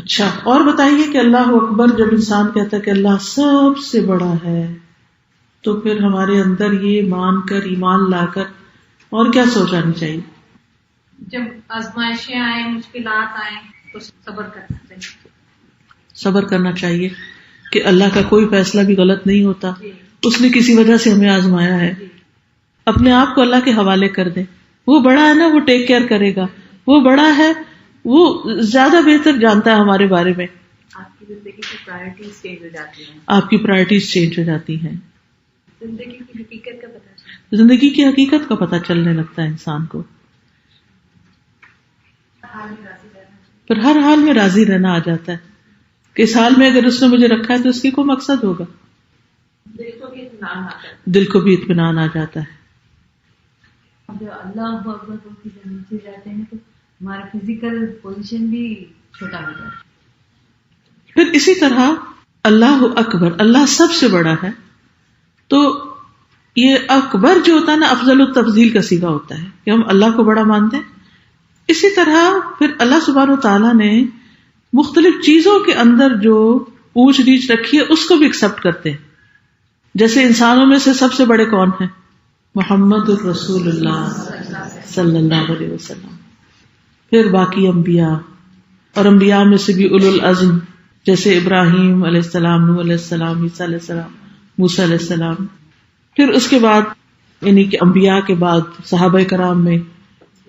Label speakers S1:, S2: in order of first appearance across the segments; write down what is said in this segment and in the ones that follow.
S1: اچھا، اور بتائیے کہ اللہ اکبر جب انسان کہتا ہے کہ اللہ سب سے بڑا ہے، تو پھر ہمارے اندر یہ مان کر، ایمان لا کر اور کیا سوچ آنی چاہیے؟
S2: جب آزمائشیں آئیں، مشکلات آئیں تو صبر کرنا چاہیے.
S1: صبر کرنا چاہیے کہ اللہ کا کوئی فیصلہ بھی غلط نہیں ہوتا، اس نے کسی وجہ سے ہمیں آزمایا ہے. اپنے آپ کو اللہ کے حوالے کر دیں، وہ بڑا ہے نا، وہ ٹیک کیئر کرے گا، وہ بڑا ہے، وہ زیادہ بہتر جانتا ہے ہمارے بارے میں.
S2: آپ کی زندگی کی پرائرٹیز چینج ہو جاتی ہیں.
S1: آپ کی پرائرٹیز چینج ہو جاتی ہیں.
S2: زندگی کی حقیقت کا پتہ چلتا ہے.
S1: زندگی کی حقیقت کا پتہ چلنے لگتا ہے انسان کو. پھر ہر حال میں راضی رہنا آ جاتا ہے کہ اس حال میں اگر اس نے مجھے رکھا ہے تو اس کی کوئی مقصد ہوگا. دل کو بھی اطمینان آ جاتا ہے.
S3: جب اللہ اکبر کی جب نیچے جاتے ہیں تو ہمارا فزیکل پوزیشن بھی چھوٹا ہو جاتا ہے.
S1: پھر اسی طرح اللہ اکبر، اللہ سب سے بڑا ہے، تو یہ اکبر جو ہوتا ہے نا، افضل التفضیل کا صیغہ ہوتا ہے کہ ہم اللہ کو بڑا مانتے ہیں. اسی طرح پھر اللہ سبحانہ وتعالیٰ نے مختلف چیزوں کے اندر جو اونچ نیچ رکھی ہے اس کو بھی ایکسپٹ کرتے ہیں. جیسے انسانوں میں سے سب سے بڑے کون ہیں؟ محمد الرسول اللہ صلی اللہ علیہ وسلم. پھر باقی انبیاء، اور انبیاء میں سے بھی اولو العزم جیسے ابراہیم علیہ السلام، نوح علیہ السلام، عیسیٰ علیہ السلام، موسیٰ علیہ السلام. پھر اس کے بعد یعنی کہ انبیاء کے بعد صحابہ کرام میں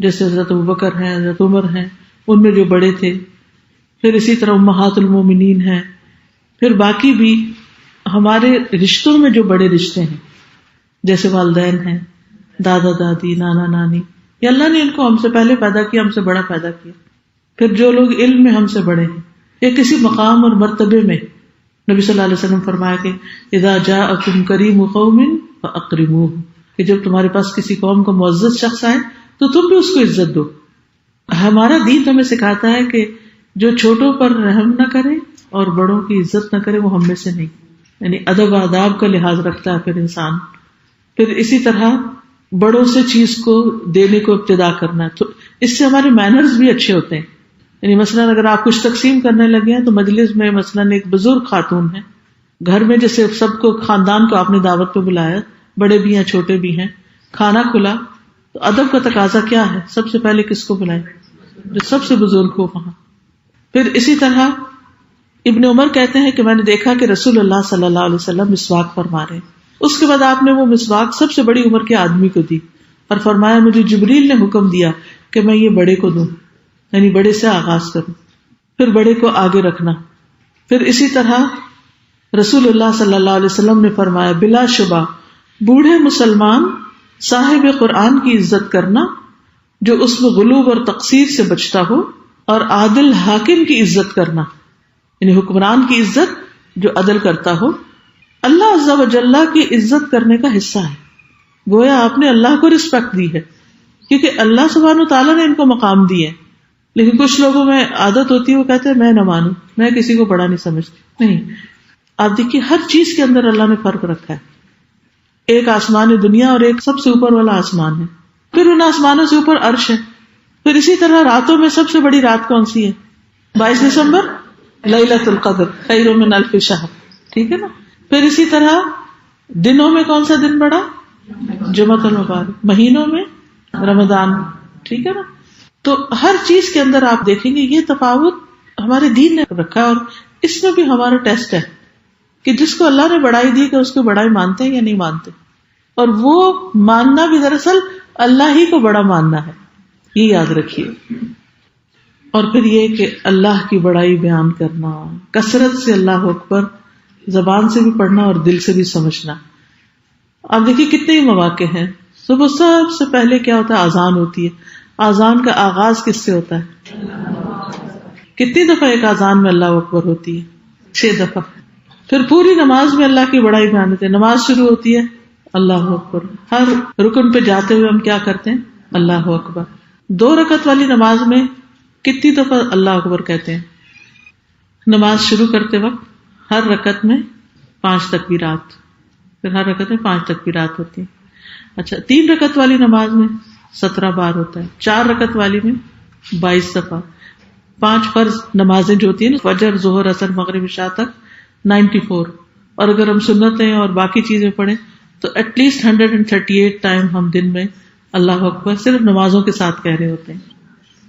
S1: جیسے حضرت ابوبکر ہیں، حضرت عمر ہیں، ان میں جو بڑے تھے. پھر اسی طرح امہات المومنین ہیں. پھر باقی بھی ہمارے رشتوں میں جو بڑے رشتے ہیں جیسے والدین ہیں، دادا دادی، نانا نانی، یہ اللہ نے ان کو ہم سے پہلے پیدا کیا، ہم سے بڑا پیدا کیا. پھر جو لوگ علم میں ہم سے بڑے ہیں یا کسی مقام اور مرتبے میں، نبی صلی اللہ علیہ وسلم فرمایا کہ اذا جاءکم کریم قوم فاکرموہ، کہ جب تمہارے پاس کسی قوم کا معزز شخص آئے تو تم بھی اس کو عزت دو. ہمارا دین ہمیں سکھاتا ہے کہ جو چھوٹوں پر رحم نہ کرے اور بڑوں کی عزت نہ کرے وہ ہم میں سے نہیں. یعنی ادب آداب کا لحاظ رکھتا ہے پھر انسان. پھر اسی طرح بڑوں سے چیز کو دینے کو ابتدا کرنا، تو اس سے ہمارے مینرز بھی اچھے ہوتے ہیں. یعنی مثلاً اگر آپ کچھ تقسیم کرنے لگے ہیں تو مجلس میں مثلاً ایک بزرگ خاتون ہے، گھر میں جیسے سب کو، خاندان کو آپ نے دعوت پہ بلایا، بڑے بھی ہیں چھوٹے بھی ہیں، کھانا کھلا، تو ادب کا تقاضا کیا ہے؟ سب سے پہلے کس کو بلائیں؟ جو سب سے بزرگ ہو وہاں. پھر اسی طرح ابن عمر کہتے ہیں کہ میں نے دیکھا کہ رسول اللہ صلی اللہ علیہ وسلم مسواک فرما رہے ہیں. اس کے بعد آپ نے وہ مسواک سب سے بڑی عمر کے آدمی کو دی اور فرمایا مجھے جبریل نے حکم دیا کہ میں یہ بڑے کو دوں، یعنی بڑے سے آغاز کروں، پھر بڑے کو آگے رکھنا. پھر اسی طرح رسول اللہ صلی اللہ علیہ وسلم نے فرمایا بلا شبہ بوڑھے مسلمان صاحب قرآن کی عزت کرنا جو اس میں غلو اور تقصیر سے بچتا ہو، اور عادل حاکم کی عزت کرنا، یعنی حکمران کی عزت جو عدل کرتا ہو. اللہ عز و جل کی عزت کرنے کا حصہ ہے. گویا آپ نے اللہ کو رسپیکٹ دی ہے کیونکہ اللہ سبحانہ وتعالیٰ نے ان کو مقام دی ہے. لیکن کچھ لوگوں میں عادت ہوتی ہے، وہ کہتے ہیں میں نہ مانوں، میں کسی کو بڑا نہیں سمجھتی. نہیں، آپ دیکھیے ہر چیز کے اندر اللہ نے فرق رکھا ہے. ایک آسمان دنیا اور ایک سب سے اوپر والا آسمان ہے، پھر ان آسمانوں سے اوپر عرش ہے. پھر اسی طرح راتوں میں سب سے بڑی رات کون سی ہے؟ 22 دسمبر لیلۃ القدر خیر من الف شہر، ٹھیک ہے نا. پھر اسی طرح دنوں میں کون سا دن بڑا؟ جمعۃ المبارک. مہینوں میں رمضان، ٹھیک ہے نا. تو ہر چیز کے اندر آپ دیکھیں گے یہ تفاوت ہمارے دین نے رکھا، اور اس میں بھی ہمارا ٹیسٹ ہے کہ جس کو اللہ نے بڑائی دی کہ اس کو بڑائی مانتے ہیں یا نہیں مانتے. اور وہ ماننا بھی دراصل اللہ ہی کو بڑا ماننا ہے، یہ یاد رکھیے. اور پھر یہ کہ اللہ کی بڑائی بیان کرنا، کثرت سے اللہ اکبر زبان سے بھی پڑھنا اور دل سے بھی سمجھنا. آپ دیکھیے کتنے ہی مواقع ہیں. صبح سب سے پہلے کیا ہوتا ہے؟ اذان ہوتی ہے. اذان کا آغاز کس سے ہوتا ہے؟ کتنی دفعہ ایک اذان میں اللہ اکبر ہوتی ہے؟ 6 دفعہ. پھر پوری نماز میں اللہ کی بڑائی بیان ہوتی ہے. نماز شروع ہوتی ہے اللہ اکبر، ہر رکن پہ جاتے ہوئے ہم کیا کرتے ہیں؟ اللہ اکبر. 2 رکعت والی نماز میں کتنی دفعہ اللہ اکبر کہتے ہیں؟ نماز شروع کرتے وقت ہر رکعت میں 5 تکبیرات، پھر ہر رکعت میں 5 تکبیرات ہوتی ہیں. اچھا 3 رکعت والی نماز میں 17 بار ہوتا ہے، 4 رکعت والی میں 22 دفعہ، 5 فرض نمازیں جو ہوتی ہیں فجر، ظہر، عصر، مغرب، عشاء تک 94، اور اگر ہم سنتیں اور باقی چیزیں پڑھیں تو ایٹ لیسٹ 138 ٹائم ہم دن میں اللہ اکبر صرف نمازوں کے ساتھ کہہ رہے ہوتے ہیں.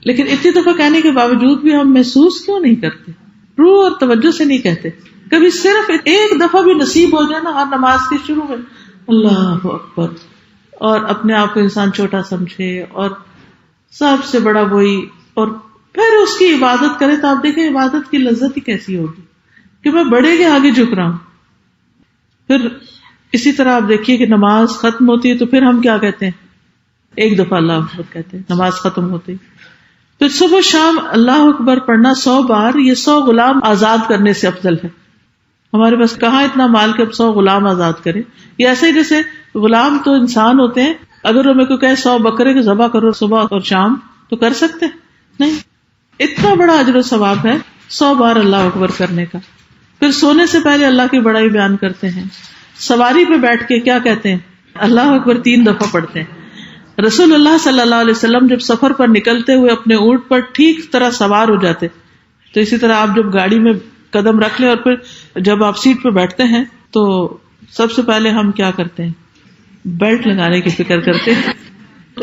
S1: لیکن اتنی دفعہ کہنے کے باوجود بھی ہم محسوس کیوں نہیں کرتے، روح اور توجہ سے نہیں کہتے؟ کبھی صرف ایک دفعہ بھی نصیب ہو جائے نا ہر نماز کے شروع میں اللہ اکبر، اور اپنے آپ کو انسان چھوٹا سمجھے اور سب سے بڑا وہی، اور پھر اس کی عبادت کرے تو آپ دیکھیں عبادت کی لذت ہی کیسی ہوگی کہ میں بڑے کے آگے جھک رہا ہوں. پھر اسی طرح آپ دیکھیے کہ نماز ختم ہوتی ہے تو پھر ہم کیا کہتے ہیں؟ ایک دفعہ اللہ اکبر کہتے ہیں نماز ختم ہوتی. پھر صبح شام اللہ اکبر پڑھنا 100 بار، یہ 100 غلام آزاد کرنے سے افضل ہے. ہمارے پاس کہاں اتنا مال کہ اب 100 غلام آزاد کریں. یہ ایسے ہی جیسے غلام تو انسان ہوتے ہیں، اگر وہ میرے کو کہے 100 بکرے کو ذبح کرو صبح اور شام تو کر سکتے نہیں. اتنا بڑا اجر و ثواب ہے 100 بار اللہ اکبر کرنے کا. پھر سونے سے پہلے اللہ کی بڑائی بیان کرتے ہیں. سواری پہ بیٹھ کے کیا کہتے ہیں؟ اللہ اکبر 3 دفعہ پڑھتے ہیں. رسول اللہ صلی اللہ علیہ وسلم جب سفر پر نکلتے ہوئے اپنے اونٹ پر ٹھیک طرح سوار ہو جاتے، تو اسی طرح آپ جب گاڑی میں قدم رکھ لیں اور پھر جب آپ سیٹ پہ بیٹھتے ہیں تو سب سے پہلے ہم کیا کرتے ہیں؟ بیلٹ لگانے کی فکر کرتے ہیں.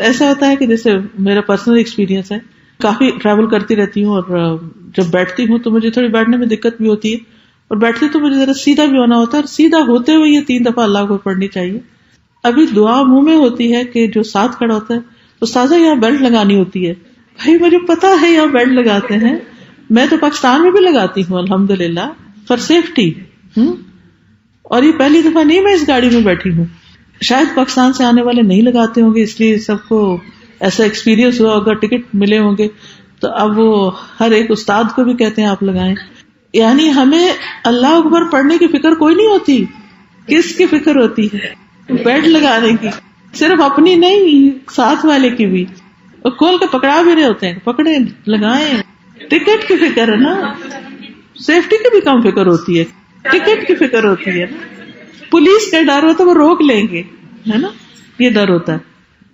S1: ایسا ہوتا ہے کہ جیسے میرا پرسنل ایکسپیرینس ہے، کافی ٹریول کرتی رہتی ہوں اور جب بیٹھتی ہوں تو مجھے تھوڑی بیٹھنے میں دقت بھی ہوتی ہے، اور بیٹھتی تو مجھے ذرا سیدھا بھی ہونا ہوتا ہے، اور سیدھا ہوتے ہوئے یہ 3 دفعہ اللہ کو پڑھنی چاہیے. ابھی دعا منہ میں ہوتی ہے کہ جو ساتھ کھڑا ہوتا ہے استاذہ یہاں بیلٹ لگانی ہوتی ہے. بھائی مجھے پتا ہے یہاں بیلٹ لگاتے ہیں، میں تو پاکستان میں بھی لگاتی ہوں الحمدللہ فار سیفٹی. اور یہ پہلی دفعہ نہیں میں اس گاڑی میں بیٹھی ہوں، شاید پاکستان سے آنے والے نہیں لگاتے ہوں گے، اس لیے سب کو ایسا ایکسپیرینس ہوا ہوگا، ٹکٹ ملے ہوں گے تو اب وہ ہر ایک استاد کو بھی کہتے ہیں آپ لگائیں. یعنی ہمیں اللہ اکبر پڑھنے کی فکر کوئی نہیں ہوتی. کس کی فکر ہوتی ہے؟ بیلٹ لگانے کی. صرف اپنی نہیں، ساتھ والے کی بھی. اور کھول کے پکڑا بھی رہے ہوتے ہیں، پکڑے لگائیں. ٹکٹ کی فکر ہے نا، سیفٹی کی بھی کم فکر ہوتی ہے، ٹکٹ کی فکر ہوتی ہے. پولیس کا ڈر ہوتا ہے وہ روک لیں گے، ہے نا، یہ ڈر ہوتا ہے.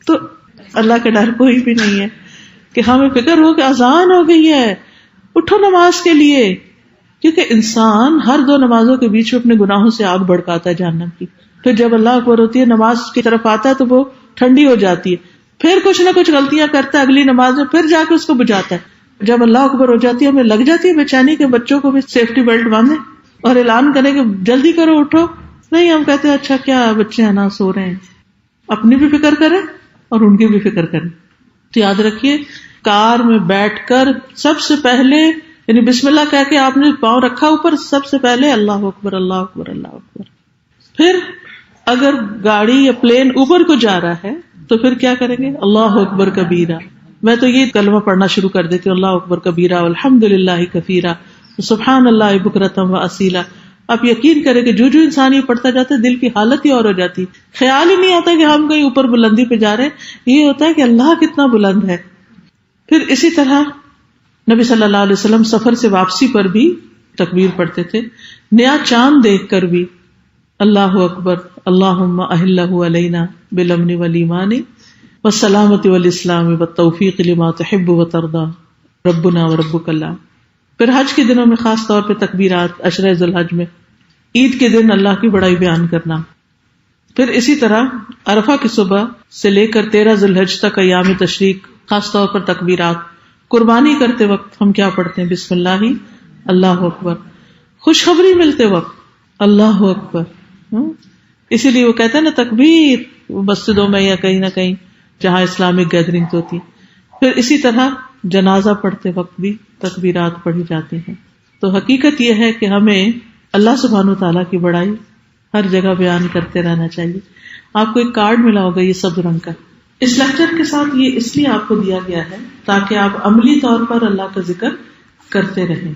S1: تو اللہ کا ڈر کوئی بھی نہیں ہے کہ ہمیں فکر ہو کہ اذان ہو گئی ہے اٹھو نماز کے لیے. کیونکہ انسان ہر 2 نمازوں کے بیچ میں اپنے گناہوں سے آگ بھڑکاتا ہے جہنم کی. پھر جب اللہ اکبر ہوتی ہے نماز کی طرف آتا ہے تو وہ ٹھنڈی ہو جاتی ہے، پھر کچھ نہ کچھ غلطیاں کرتا ہے اگلی نماز میں، پھر جا کے اس کو بجاتا ہے. جب اللہ اکبر ہو جاتی ہے ہمیں لگ جاتی ہے بے چینی کہ بچوں کو بھی سیفٹی بیلٹ باندھیں اور اعلان کریں کہ جلدی کرو اٹھو. نہیں، ہم کہتے ہیں اچھا کیا بچے ہیں نا سو رہے ہیں. اپنی بھی فکر کریں اور ان کی بھی فکر کریں. تو یاد رکھیے کار میں بیٹھ کر سب سے پہلے یعنی بسم اللہ کہہ کے آپ نے پاؤں رکھا اوپر، سب سے پہلے اللہ اکبر اللہ اکبر اللہ اکبر. پھر اگر گاڑی یا پلین اوپر کو جا رہا ہے تو پھر کیا کریں گے؟ اللہ اکبر کبیرہ. میں تو یہ کلمہ پڑھنا شروع کر دیتی ہوں، اللہ اکبر کبیرہ والحمدللہ کثیرہ سبحان اللہ بکرۃ و اصیلا. آپ یقین کریں کہ جو انسان یہ پڑھتا جاتا ہے دل کی حالت ہی اور ہو جاتی، خیال ہی نہیں آتا کہ ہم کہیں اوپر بلندی پہ جا رہے ہیں، یہ ہوتا ہے کہ اللہ کتنا بلند ہے. پھر اسی طرح نبی صلی اللہ علیہ وسلم سفر سے واپسی پر بھی تکبیر پڑھتے تھے. نیا چاند دیکھ کر بھی اللہ اکبر اللہم اہلہ علینا بالامن والایمان والسلامۃ والاسلام والتوفیق لما تحب وترضى ربنا وربک اللہ. پھر حج کے دنوں میں خاص طور پہ تکبیرات، عشرہ ذی الحج میں، عید کے دن اللہ کی بڑائی بیان کرنا. پھر اسی طرح عرفہ کی صبح سے لے کر 13 ذی الحج تک ایام تشریق خاص طور پر تکبیرات. قربانی کرتے وقت ہم کیا پڑھتے ہیں؟ بسم اللہ اللہ اکبر. خوشخبری ملتے وقت اللہ اکبر. اسی لیے وہ کہتے ہیں نا تکبیر مسجدوں میں یا کہیں نہ کہیں جہاں اسلامک گیدرنگ ہوتی. پھر اسی طرح جنازہ پڑھتے وقت بھی تکبیرات پڑھی جاتی ہیں. تو حقیقت یہ ہے کہ ہمیں اللہ سبحانہ وتعالیٰ کی بڑائی ہر جگہ بیان کرتے رہنا چاہیے. آپ کو ایک کارڈ ملا ہوگا یہ سب رنگ کا، اس لیکچر کے ساتھ یہ اس لیے آپ کو دیا گیا ہے تاکہ آپ عملی طور پر اللہ کا ذکر کرتے رہیں.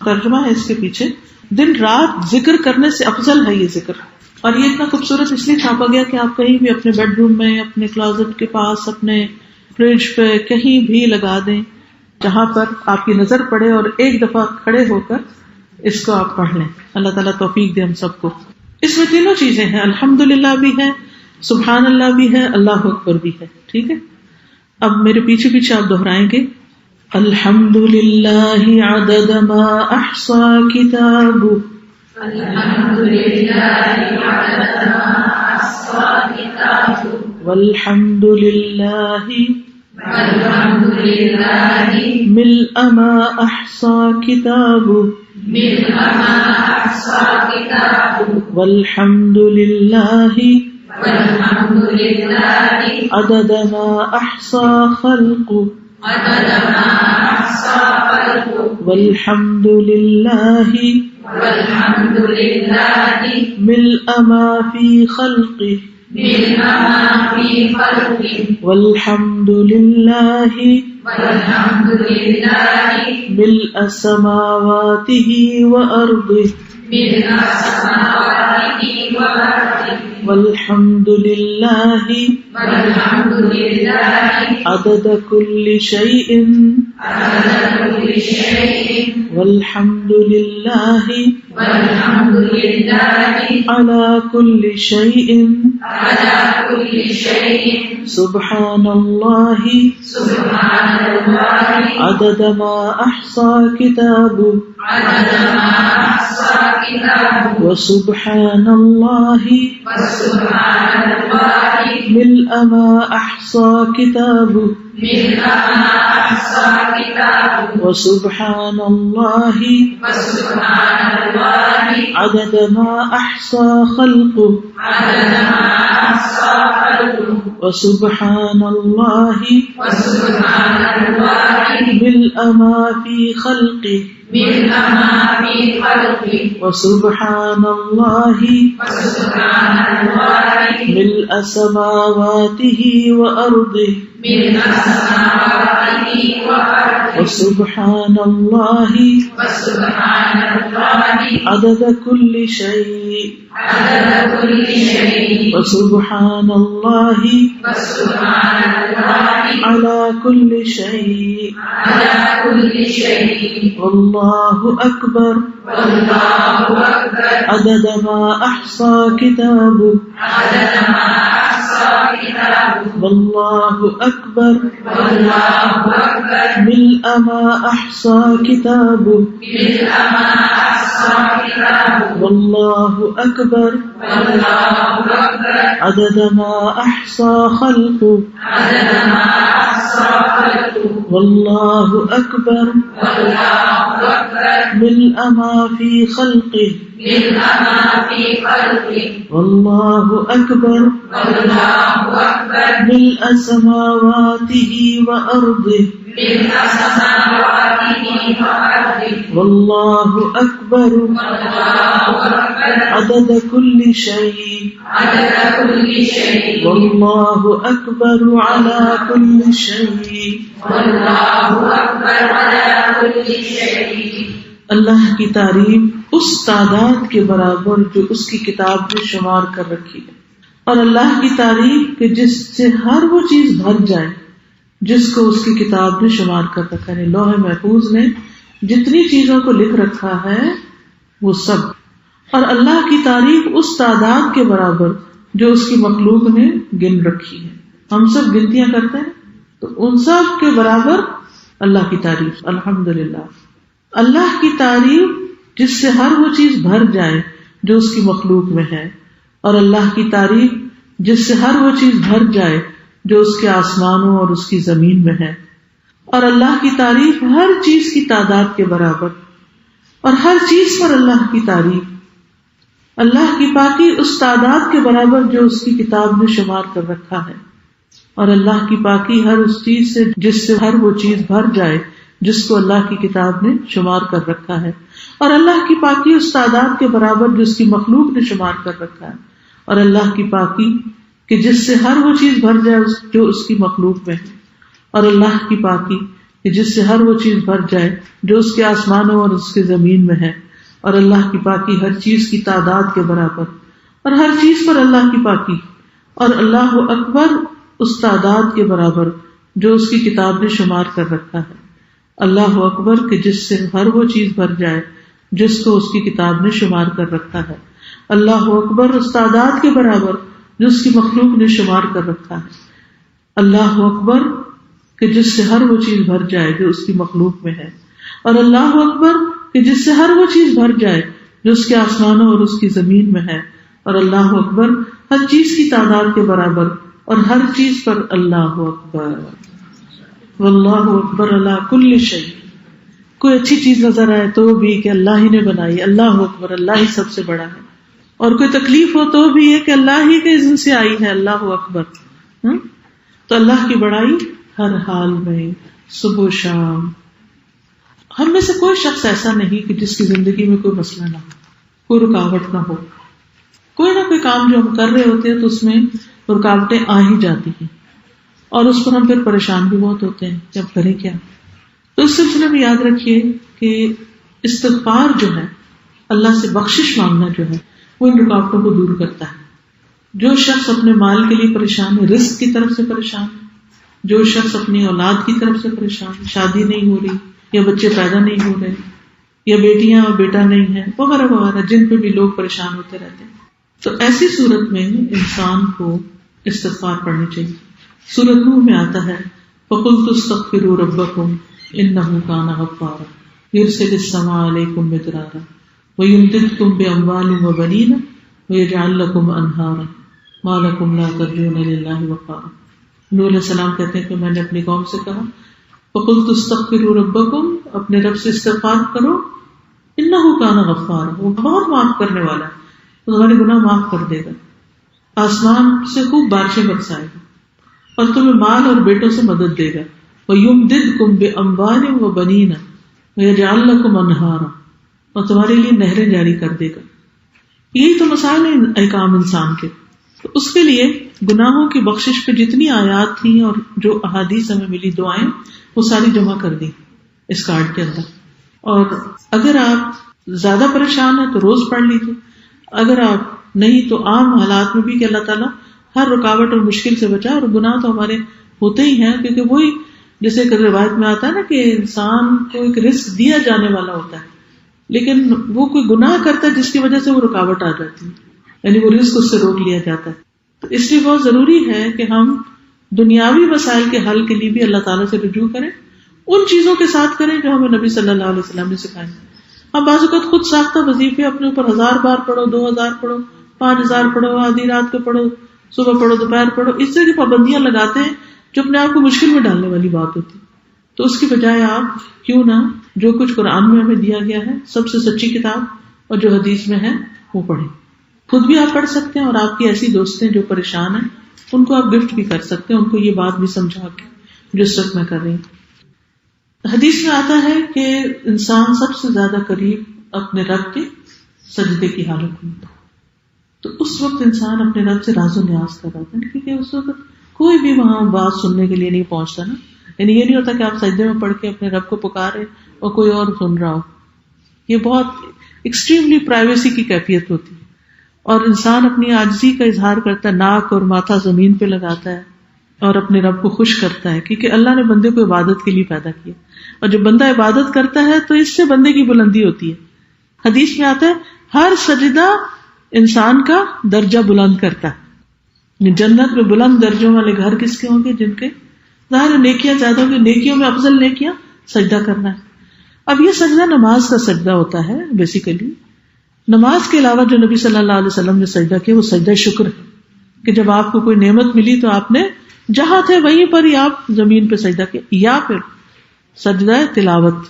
S1: ترجمہ ہے اس کے پیچھے، دن رات ذکر کرنے سے افضل ہے یہ ذکر. اور یہ اتنا خوبصورت اس لیے چھاپا گیا کہ آپ کہیں بھی اپنے بیڈ روم میں، اپنے کلازٹ کے پاس، اپنے فریج پہ کہیں بھی لگا دیں جہاں پر آپ کی نظر پڑے اور ایک دفعہ کھڑے ہو کر اس کو آپ پڑھ لیں. اللہ تعالیٰ توفیق دے ہم سب کو. اس میں 3 چیزیں ہیں، الحمدللہ بھی ہے، سبحان اللہ بھی ہے، اللہ اکبر بھی ہے. ٹھیک ہے، اب میرے پیچھے پیچھے آپ دہرائیں گے الحمد لله عدد ما أحصى كتابه
S2: الحمد لله عدد ما أحصى كتابه
S1: والحمد لله ملء ما أحصى كتابه
S2: ملء ما أحصى كتابه
S1: والحمد لله عدد ما أحصى خلقه
S2: عدد ما أحصى خلقه
S1: والحمد لله ملء ما في خلقه
S2: ملء ما في خلقه
S1: والحمد لله ملء سماواته وأرضه
S2: ملء سماواته وأرضه
S1: والحمد لله عدد كل شيء والحمد لله على كل شيء سبحان الله عدد ما أحصى كتابه وسبحان الله ملء ما أحصى كتابه وسبحان الله عدد ما أحصى خلقه وسبحان الله ملء ما في خلقه وسبحان الله ملء سماواته وأرضه وسبحان الله عدد كل شيء وسبحان الله على كل شيء والله أكبر عدد ما أحصى كتابه والله أكبر ملء ما أحصى كتابه والله أكبر عدد ما أحصى خلقه والله أكبر ملء ما في خلقه والله أكبر ملء سماواته وأرضه والله أكبر عدد كل شيء والله أكبر على كل شيء اللہ کی تعریف اس تعداد کے برابر جو اس کی کتاب میں شمار کر رکھی ہے، اور اللہ کی تعریف کہ جس سے ہر وہ چیز بھر جائے جس کو اس کی کتاب نے شمار کر رکھا ہے، لوح محفوظ نے جتنی چیزوں کو لکھ رکھا ہے وہ سب، اور اللہ کی تعریف اس تعداد کے برابر جو اس کی مخلوق نے گن رکھی ہے۔ ہم سب گنتیاں کرتے ہیں تو ان سب کے برابر اللہ کی تعریف۔ الحمدللہ، اللہ کی تعریف جس سے ہر وہ چیز بھر جائے جو اس کی مخلوق میں ہے، اور اللہ کی تعریف جس سے ہر وہ چیز بھر جائے جو اس کے آسمانوں اور اس کی زمین میں ہے، اور اللہ کی تعریف ہر چیز کی تعداد کے برابر، اور ہر چیز پر اللہ کی تعریف، اللہ کی پاکی اس تعداد کے برابر جو اس کی کتاب نے شمار کر رکھا ہے، اور اللہ کی پاکی ہر اس چیز سے جس سے ہر وہ چیز بھر جائے جس کو اللہ کی کتاب نے شمار کر رکھا ہے، اور اللہ کی پاکی اس تعداد کے برابر جو اس کی مخلوق نے شمار کر رکھا ہے، اور اللہ کی پاکی کہ جس سے ہر وہ چیز بھر جائے جو اس کی مخلوق میں ہے، اور اللہ کی پاکی کہ جس سے ہر وہ چیز بھر جائے جو اس کے آسمانوں اور اس کے زمین میں ہے، اور اللہ کی پاکی ہر چیز کی تعداد کے برابر، اور ہر چیز پر اللہ کی پاکی، اور اللہ اکبر اس تعداد کے برابر جو اس کی کتاب نے شمار کر رکھا ہے، اللہ اکبر کہ جس سے ہر وہ چیز بھر جائے جس کو اس کی کتاب نے شمار کر رکھا ہے، اللہ اکبر اس تعداد کے برابر جو اس کی مخلوق نے شمار کر رکھا ہے، اللہ اکبر کہ جس سے ہر وہ چیز بھر جائے جو اس کی مخلوق میں ہے، اور اللہ اکبر کہ جس سے ہر وہ چیز بھر جائے جو اس کے آسمانوں اور اس کی زمین میں ہے، اور اللہ اکبر ہر چیز کی تعداد کے برابر اور ہر چیز پر اللہ اکبر، واللہ اکبر علی کل شیء. کوئی اچھی چیز نظر آئے تو بھی کہ اللہ ہی نے بنائی، اللہ اکبر، اللہ ہی سب سے بڑا ہے. اور کوئی تکلیف ہو تو بھی یہ کہ اللہ ہی کے اذن سے آئی ہے، اللہ اکبر. تو اللہ کی بڑائی ہر حال میں، صبح و شام. ہم میں سے کوئی شخص ایسا نہیں کہ جس کی زندگی میں کوئی مسئلہ نہ ہو، کوئی رکاوٹ نہ ہو. کوئی نہ کوئی کام جو ہم کر رہے ہوتے ہیں تو اس میں رکاوٹیں آ ہی جاتی ہیں، اور اس پر ہم پھر پریشان بھی بہت ہوتے ہیں کہ اب کریں کیا. تو اس سلسلے میں یاد رکھیے کہ استغفار جو ہے، اللہ سے بخشش مانگنا جو ہے، وہ ان رکاوٹوں کو دور کرتا ہے. جو شخص اپنے مال کے لیے پریشان ہے، رزق کی طرف سے پریشان ہے، جو شخص اپنی اولاد کی طرف سے پریشان ہے، شادی نہیں ہو رہی یا بچے پیدا نہیں ہو رہے یا بیٹیاں اور بیٹا نہیں ہے وغیرہ وغیرہ، جن پہ بھی لوگ پریشان ہوتے رہتے ہیں، تو ایسی صورت میں انسان کو استغفار پڑھنی چاہیے. سورۃ نوح میں آتا ہے فَقُلْتُ اسْتَغْفِرُوا رَبَّكُمْ إِنَّهُ كَانَ غَفَّارًا يُرْسِلِ السَّمَاءَ عَلَيْكُمْ مِدْرَارًا وَيُمْدِدْكُمْ بِأَمْوَالٍ وَبَنِينَ وَيَجْعَلْ لَكُمْ أَنْهَارًا مَا لَكُمْ لَا تَرْجُونَ لِلَّهِ وَقَارًا. نوح علیہ السلام کہتے ہیں کہ میں نے اپنی قوم سے کہا فَقُلْتُ اسْتَغْفِرُوا رَبَّكُمْ، اپنے رب سے استغفار کرو، إِنَّهُ كَانَ غَفَّارًا، وہ بہت معاف کرنے والا ہے، تو تمہارے گناہ معاف کر دے گا، آسمان سے خوب بارشیں برسائے گا اور تمہیں مال اور بیٹوں سے مدد دے گا. وَيُمْدِدْكُمْ بِأَمْوَالٍ وَبَنِينَ وَيَجْعَلْ لَكُمْ أَنْهَارًا، اور تمہارے لیے نہریں جاری کر دے گا. یہی تو مسائل ہیں احکام انسان کے. تو اس کے لیے گناہوں کی بخشش پہ جتنی آیات تھیں اور جو احادیث ہمیں ملی دعائیں، وہ ساری جمع کر دی اس کارڈ کے اندر. اور اگر آپ زیادہ پریشان ہیں تو روز پڑھ لیجیے، اگر آپ نہیں تو عام حالات میں بھی کہ اللہ تعالیٰ ہر رکاوٹ اور مشکل سے بچا. اور گناہ تو ہمارے ہوتے ہی ہیں، کیونکہ وہی جیسے ایک روایت میں آتا ہے نا کہ انسان کو ایک رزق دیا جانے والا ہوتا ہے، لیکن وہ کوئی گناہ کرتا ہے جس کی وجہ سے وہ رکاوٹ آ جاتی ہے، یعنی وہ رزق اس سے روک لیا جاتا ہے. تو اس لیے بہت ضروری ہے کہ ہم دنیاوی مسائل کے حل کے لیے بھی اللہ تعالیٰ سے رجوع کریں، ان چیزوں کے ساتھ کریں جو ہمیں نبی صلی اللہ علیہ وسلم نے سکھائے. اب بعض اوقات خود ساختہ وظیفے اپنے اوپر 1000 بار پڑھو، 2000 پڑھو، 5000 پڑھو، آدھی رات کو پڑھو، صبح پڑھو، دوپہر پڑھو، اس طرح کی پابندیاں لگاتے ہیں جو اپنے آپ کو مشکل میں ڈالنے والی بات ہوتی. تو اس کی بجائے آپ کیوں نہ جو کچھ قرآن میں ہمیں دیا گیا ہے، سب سے سچی کتاب اور جو حدیث میں ہے، وہ پڑھیں. خود بھی آپ پڑھ سکتے ہیں، اور آپ کی ایسی دوستیں جو پریشان ہیں ان کو آپ گفٹ بھی کر سکتے ہیں، ان کو یہ بات بھی سمجھا کے جس وقت میں کر رہی ہوں. حدیث میں آتا ہے کہ انسان سب سے زیادہ قریب اپنے رب کے سجدے کی حالت میں، تو اس وقت انسان اپنے رب سے راز و نیاز کر رہا ہے، کیونکہ اس وقت کوئی بھی وہاں بات سننے کے لیے نہیں پہنچتا نا. یعنی یہ نہیں ہوتا کہ آپ سجدے میں پڑھ کے اپنے رب کو پکارے اور کوئی اور سن رہا ہو. یہ بہت ایکسٹریملی پرائیویسی کی کیفیت ہوتی ہے، اور انسان اپنی عاجزی کا اظہار کرتا ہے، ناک اور ماتھا زمین پہ لگاتا ہے اور اپنے رب کو خوش کرتا ہے، کیونکہ اللہ نے بندے کو عبادت کے لیے پیدا کیا، اور جب بندہ عبادت کرتا ہے تو اس سے بندے کی بلندی ہوتی ہے. حدیث میں آتا ہے ہر سجدہ انسان کا درجہ بلند کرتا ہے. جنت میں بلند درجوں والے گھر کس کے ہوں گے؟ جن کے ظاہر نیکیاں زیادہ ہوں گی. نیکیوں میں افضل نیکیاں سجدہ کرنا ہے. اب یہ سجدہ نماز کا سجدہ ہوتا ہے. بیسیکلی نماز کے علاوہ جو نبی صلی اللہ علیہ وسلم نے سجدہ کیا وہ سجدہ شکر ہے، کہ جب آپ کو کوئی نعمت ملی تو آپ نے جہاں تھے وہیں پر ہی آپ زمین پہ سجدہ کیا. یا پھر سجدہ تلاوت،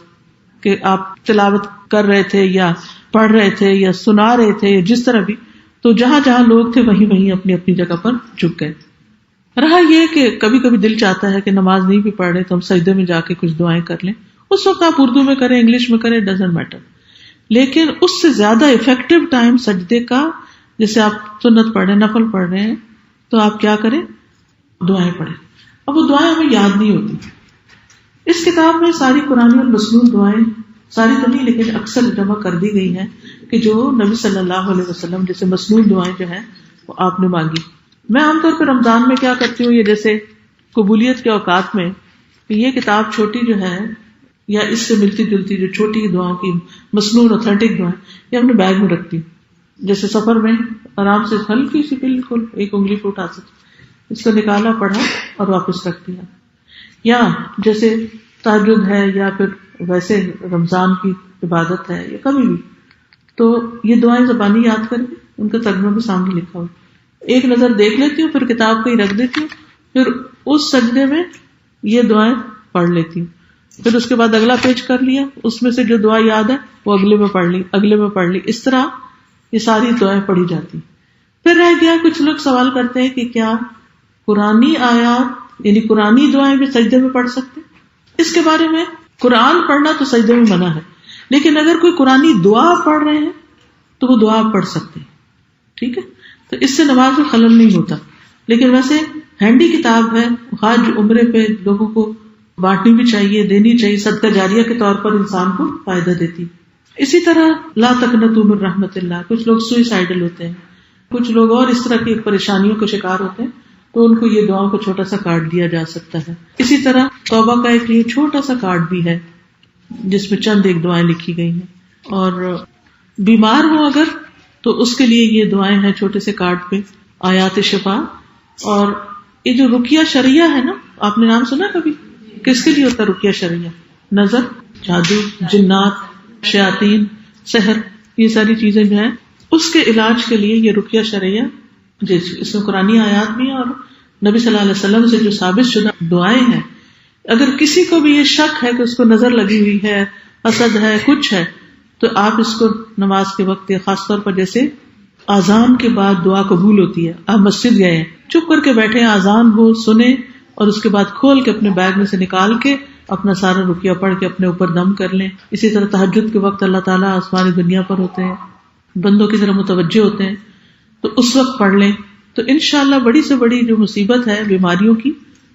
S1: کہ آپ تلاوت کر رہے تھے یا پڑھ رہے تھے یا سنا رہے تھے یا جس طرح بھی، تو جہاں جہاں لوگ تھے وہیں وہیں اپنی اپنی جگہ پر جھک گئے. رہا یہ کہ کبھی کبھی دل چاہتا ہے کہ نماز نہیں بھی پڑھ رہے تو ہم سجدے میں جا کے کچھ دعائیں کر لیں. اس وقت آپ اردو میں کریں، انگلش میں کریں، ڈزنٹ میٹر. لیکن اس سے زیادہ افیکٹو ٹائم سجدے کا، جیسے آپ سنت پڑھ رہے ہیں، نفل پڑھ رہے ہیں، تو آپ کیا کریں؟ دعائیں پڑھیں. اب وہ دعائیں ہمیں یاد نہیں ہوتی. اس کتاب میں ساری قرآنی اور مسنون دعائیں، ساری تو نہیں لیکن اکثر جمع کر دی گئی ہیں کہ جو نبی صلی اللہ علیہ وسلم جیسے مسنون دعائیں جو ہیں وہ آپ نے مانگی. میں عام طور پہ رمضان میں کیا کرتی ہوں، یہ جیسے قبولیت کے اوقات میں، کہ یہ کتاب چھوٹی جو ہے یا اس سے ملتی جلتی جو چھوٹی دعاؤں کی مسنون اوتھینٹک دعائیں، یہ اپنے بیگ میں رکھتی ہوں. جیسے سفر میں آرام سے ہلکی سی بالکل ایک انگلی پہ اٹھا سکتی، اس کو نکالا، پڑھا اور واپس رکھ دیا. یا جیسے تہجد ہے یا پھر ویسے رمضان کی عبادت ہے یا کبھی بھی، تو یہ دعائیں زبانی یاد کر کے ان کا ترجمہ بھی سامنے لکھا ہو، ایک نظر دیکھ لیتی ہوں، پھر کتاب کو ہی رکھ دیتی ہوں، پھر اس سجدے میں یہ دعائیں پڑھ لیتی ہوں، پھر اس کے بعد اگلا پیج کر لیا، اس میں سے جو دعا یاد ہے وہ اگلے میں پڑھ لی، اگلے میں پڑھ لی، اس طرح یہ ساری دعائیں پڑھی جاتی. پھر رہ گیا کچھ لوگ سوال کرتے ہیں کہ کیا قرآنی آیات یعنی قرآنی دعائیں بھی سجدے میں پڑھ سکتے؟ اس کے بارے میں قرآن پڑھنا تو سجدے میں منع ہے، لیکن اگر کوئی قرآنی دعا پڑھ رہے ہیں تو وہ دعا پڑھ سکتے ہیں. ٹھیک ہے، تو اس سے نماز میں خلل نہیں ہوتا. لیکن ویسے ہینڈی کتاب ہے، حج عمرے پہ لوگوں کو بانٹنی بھی چاہیے، دینی چاہیے، صدقہ جاریہ کے طور پر انسان کو فائدہ دیتی. اسی طرح لا تقنطوا من رحمت اللہ، کچھ لوگ سوئسائڈل ہوتے ہیں، کچھ لوگ اور اس طرح کی پریشانیوں کا شکار ہوتے ہیں، تو ان کو یہ دعاؤں کا چھوٹا سا کارڈ دیا جا سکتا ہے. اسی طرح توبہ کا ایک یہ چھوٹا سا کارڈ بھی ہے جس میں چند ایک دعائیں لکھی گئی ہیں. اور بیمار ہو اگر تو اس کے لیے یہ دعائیں ہیں چھوٹے سے کارڈ پہ، آیات شفا. اور یہ جو رقیہ شرعیہ ہے نا، آپ نے نام سنا کبھی؟ کس کے لیے ہوتا ہے رقیہ شرعیہ؟ نظر، جادو، جنات، شیاطین، سحر، یہ ساری چیزیں جو ہیں اس کے علاج کے لیے یہ رقیہ شرعیہ، اس میں قرآنی آیات بھی ہیں اور نبی صلی اللہ علیہ وسلم سے جو ثابت شدہ دعائیں ہیں. اگر کسی کو بھی یہ شک ہے کہ اس کو نظر لگی ہوئی ہے، حسد ہے، کچھ ہے، تو آپ اس کو نماز کے وقت خاص طور پر جیسے اذان کے بعد دعا قبول ہوتی ہے، آپ مسجد گئے ہیں، چپ کر کے بیٹھے ہیں، اذان ہو سنیں اور اس کے بعد کھول کے اپنے بیگ میں سے نکال کے اپنا سارا رقیہ پڑھ کے اپنے اوپر دم کر لیں. اسی طرح تہجد کے وقت اللہ تعالیٰ آسمانی دنیا پر ہوتے ہیں، بندوں کی طرح متوجہ ہوتے ہیں، تو اس وقت پڑھ لیں، تو انشاءاللہ بڑی سے بڑی جو مصیبت ہے بیماریوں کی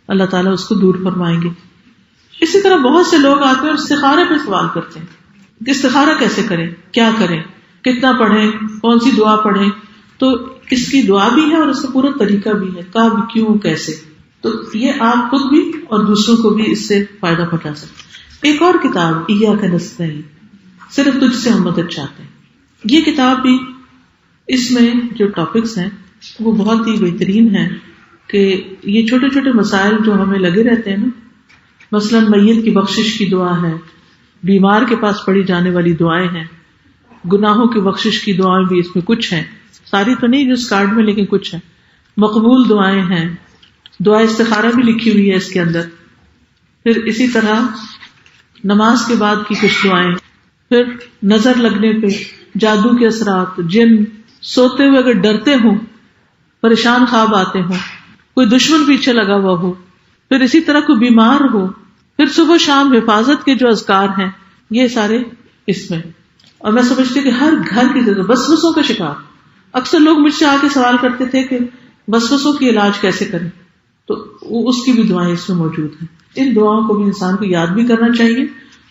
S1: اللہ تعالیٰ اس کو دور فرمائیں گے. اسی طرح بہت سے لوگ آتے ہیں اور استخارے پہ سوال کرتے ہیں کہ استخارہ کیسے کریں، کیا کریں، کتنا پڑھیں، کون سی دعا پڑھیں. تو اس کی دعا بھی ہے اور اس کا پورا طریقہ بھی ہے، کب، کیوں، کیسے. تو یہ آپ خود بھی اور دوسروں کو بھی اس سے فائدہ پہنچا سکتے. ایک اور کتاب ایاک نستعین، صرف تجھ سے ہم مدد چاہتے ہیں. یہ کتاب بھی اس میں جو ٹاپکس ہیں وہ بہت ہی بہترین ہیں کہ یہ چھوٹے چھوٹے مسائل جو ہمیں لگے رہتے ہیں نا، مثلا میت کی بخشش کی دعا ہے، بیمار کے پاس پڑھی جانے والی دعائیں ہیں، گناہوں کی بخشش کی دعائیں بھی اس میں کچھ ہیں، ساری تو نہیں جو اس کارڈ میں لیکن کچھ ہیں، مقبول دعائیں ہیں، دعا استخارہ بھی لکھی ہوئی ہے اس کے اندر. پھر اسی طرح نماز کے بعد کی کچھ دعائیں، پھر نظر لگنے پہ، جادو کے اثرات، جن، سوتے ہوئے اگر ڈرتے ہوں، پریشان خواب آتے ہوں، کوئی دشمن پیچھے لگا ہوا ہو، پھر اسی طرح کوئی بیمار ہو، پھر صبح شام حفاظت کے جو اذکار ہیں یہ سارے اس میں. اور میں سمجھتی کہ ہر گھر کی ضرورت، وسوسوں کا شکار، اکثر لوگ مجھ سے آ کے سوال کرتے تھے کہ وسوسوں کی علاج کیسے کریں، تو اس کی بھی دعائیں اس میں موجود ہیں. ان دعاؤں کو بھی انسان کو یاد بھی کرنا چاہیے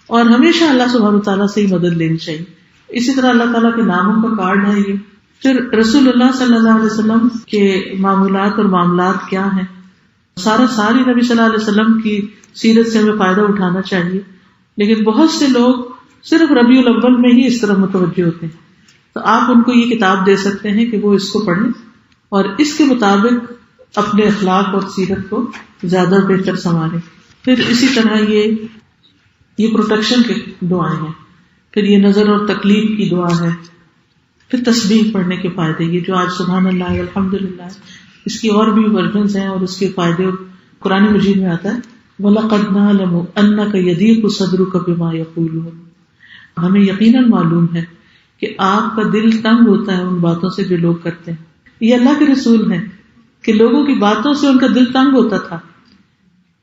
S1: اور ہمیشہ اللہ سبحانہ وتعالیٰ سے ہی مدد لینی چاہیے. اسی طرح اللہ تعالیٰ کے ناموں کا کارڈ ہے یہ. پھر رسول اللہ صلی اللہ علیہ وسلم کے معمولات اور معاملات کیا ہیں، ساری نبی صلی اللہ علیہ وسلم کی سیرت سے ہمیں فائدہ اٹھانا چاہیے. لیکن بہت سے لوگ صرف ربیع الاول میں ہی اس طرح متوجہ ہوتے ہیں، تو آپ ان کو یہ کتاب دے سکتے ہیں کہ وہ اس کو پڑھیں اور اس کے مطابق اپنے اخلاق اور سیرت کو زیادہ بہتر سنواریں. پھر اسی طرح یہ پروٹیکشن کی دعائیں ہیں، پھر یہ نظر اور تکلیف کی دعا ہے، پھر تسبیح پڑھنے کے فائدے، یہ جو آج سبحان اللہ الحمدللہ، اس کی اور بھی ورژنز ہیں اور اس کے فائدے قرآن مجید میں آتا ہے وَلَقَدْ نَعْلَمُ أَنَّكَ يَضِيقُ صَدْرُكَ بِمَا يَقُولُونَ. ہمیں یقیناً معلوم ہے کہ آپ کا دل تنگ ہوتا ہے ان باتوں سے جو لوگ کرتے ہیں. یہ اللہ کے رسول ہیں کہ لوگوں کی باتوں سے ان کا دل تنگ ہوتا تھا.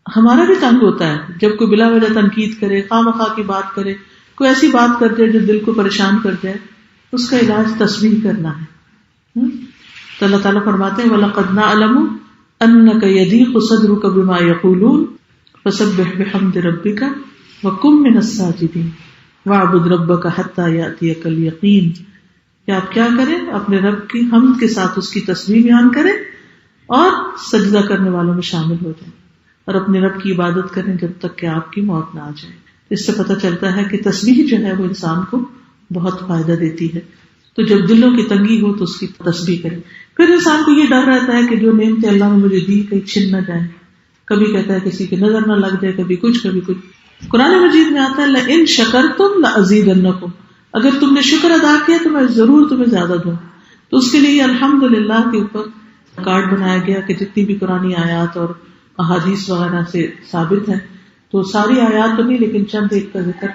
S1: ہمارا بھی تنگ ہوتا ہے جب کوئی بلا وجہ تنقید کرے، خواہ مخواہ کی بات کرے، کوئی ایسی بات کر جائے جو دل کو پریشان کر جائے. اس کا علاج تسبیح کرنا ہے. تو اللہ تعالیٰ فرماتے ہیں وَلَقَدْ نَعْلَمُ أَنَّكَ يَضِيقُ صَدْرُكَ بِمَا يَقُولُونَ فَسَبِّحْ بِحَمْدِ رَبِّكَ وَكُن مِّنَ السَّاجِدِينَ وَاعْبُدْ رَبَّكَ حَتَّى يَأْتِيَكَ الْيَقِينُ. کہ آپ کیا کریں، اپنے رب کی حمد کے ساتھ اس کی تسبیح بیان کریں اور سجدہ کرنے والوں میں شامل ہو جائیں اور اپنے رب کی عبادت کریں جب تک کہ آپ کی موت نہ آ جائے. اس سے پتہ چلتا ہے کہ تسبیح جو ہے وہ انسان کو بہت فائدہ دیتی ہے. تو جب دلوں کی تنگی ہو تو اس کی تسبیح کریں. پھر انسان کو یہ ڈر رہتا ہے کہ جو نعمتیں اللہ نے مجھے دی کہیں چھن نہ جائیں، کبھی کہتا ہے کسی کی نظر نہ لگ جائے، کبھی کچھ کبھی کچھ. قرآن مجید میں آتا ہے لئن شکرتم لازیدنکم، اگر تم نے شکر ادا کیا تو میں ضرور تمہیں زیادہ دوں. تو اس کے لیے الحمدللہ کے اوپر کارڈ بنایا گیا کہ جتنی بھی قرآنی آیات اور احادیث وغیرہ سے ثابت ہے، تو ساری آیات تو نہیں لیکن چند ایک کا ذکر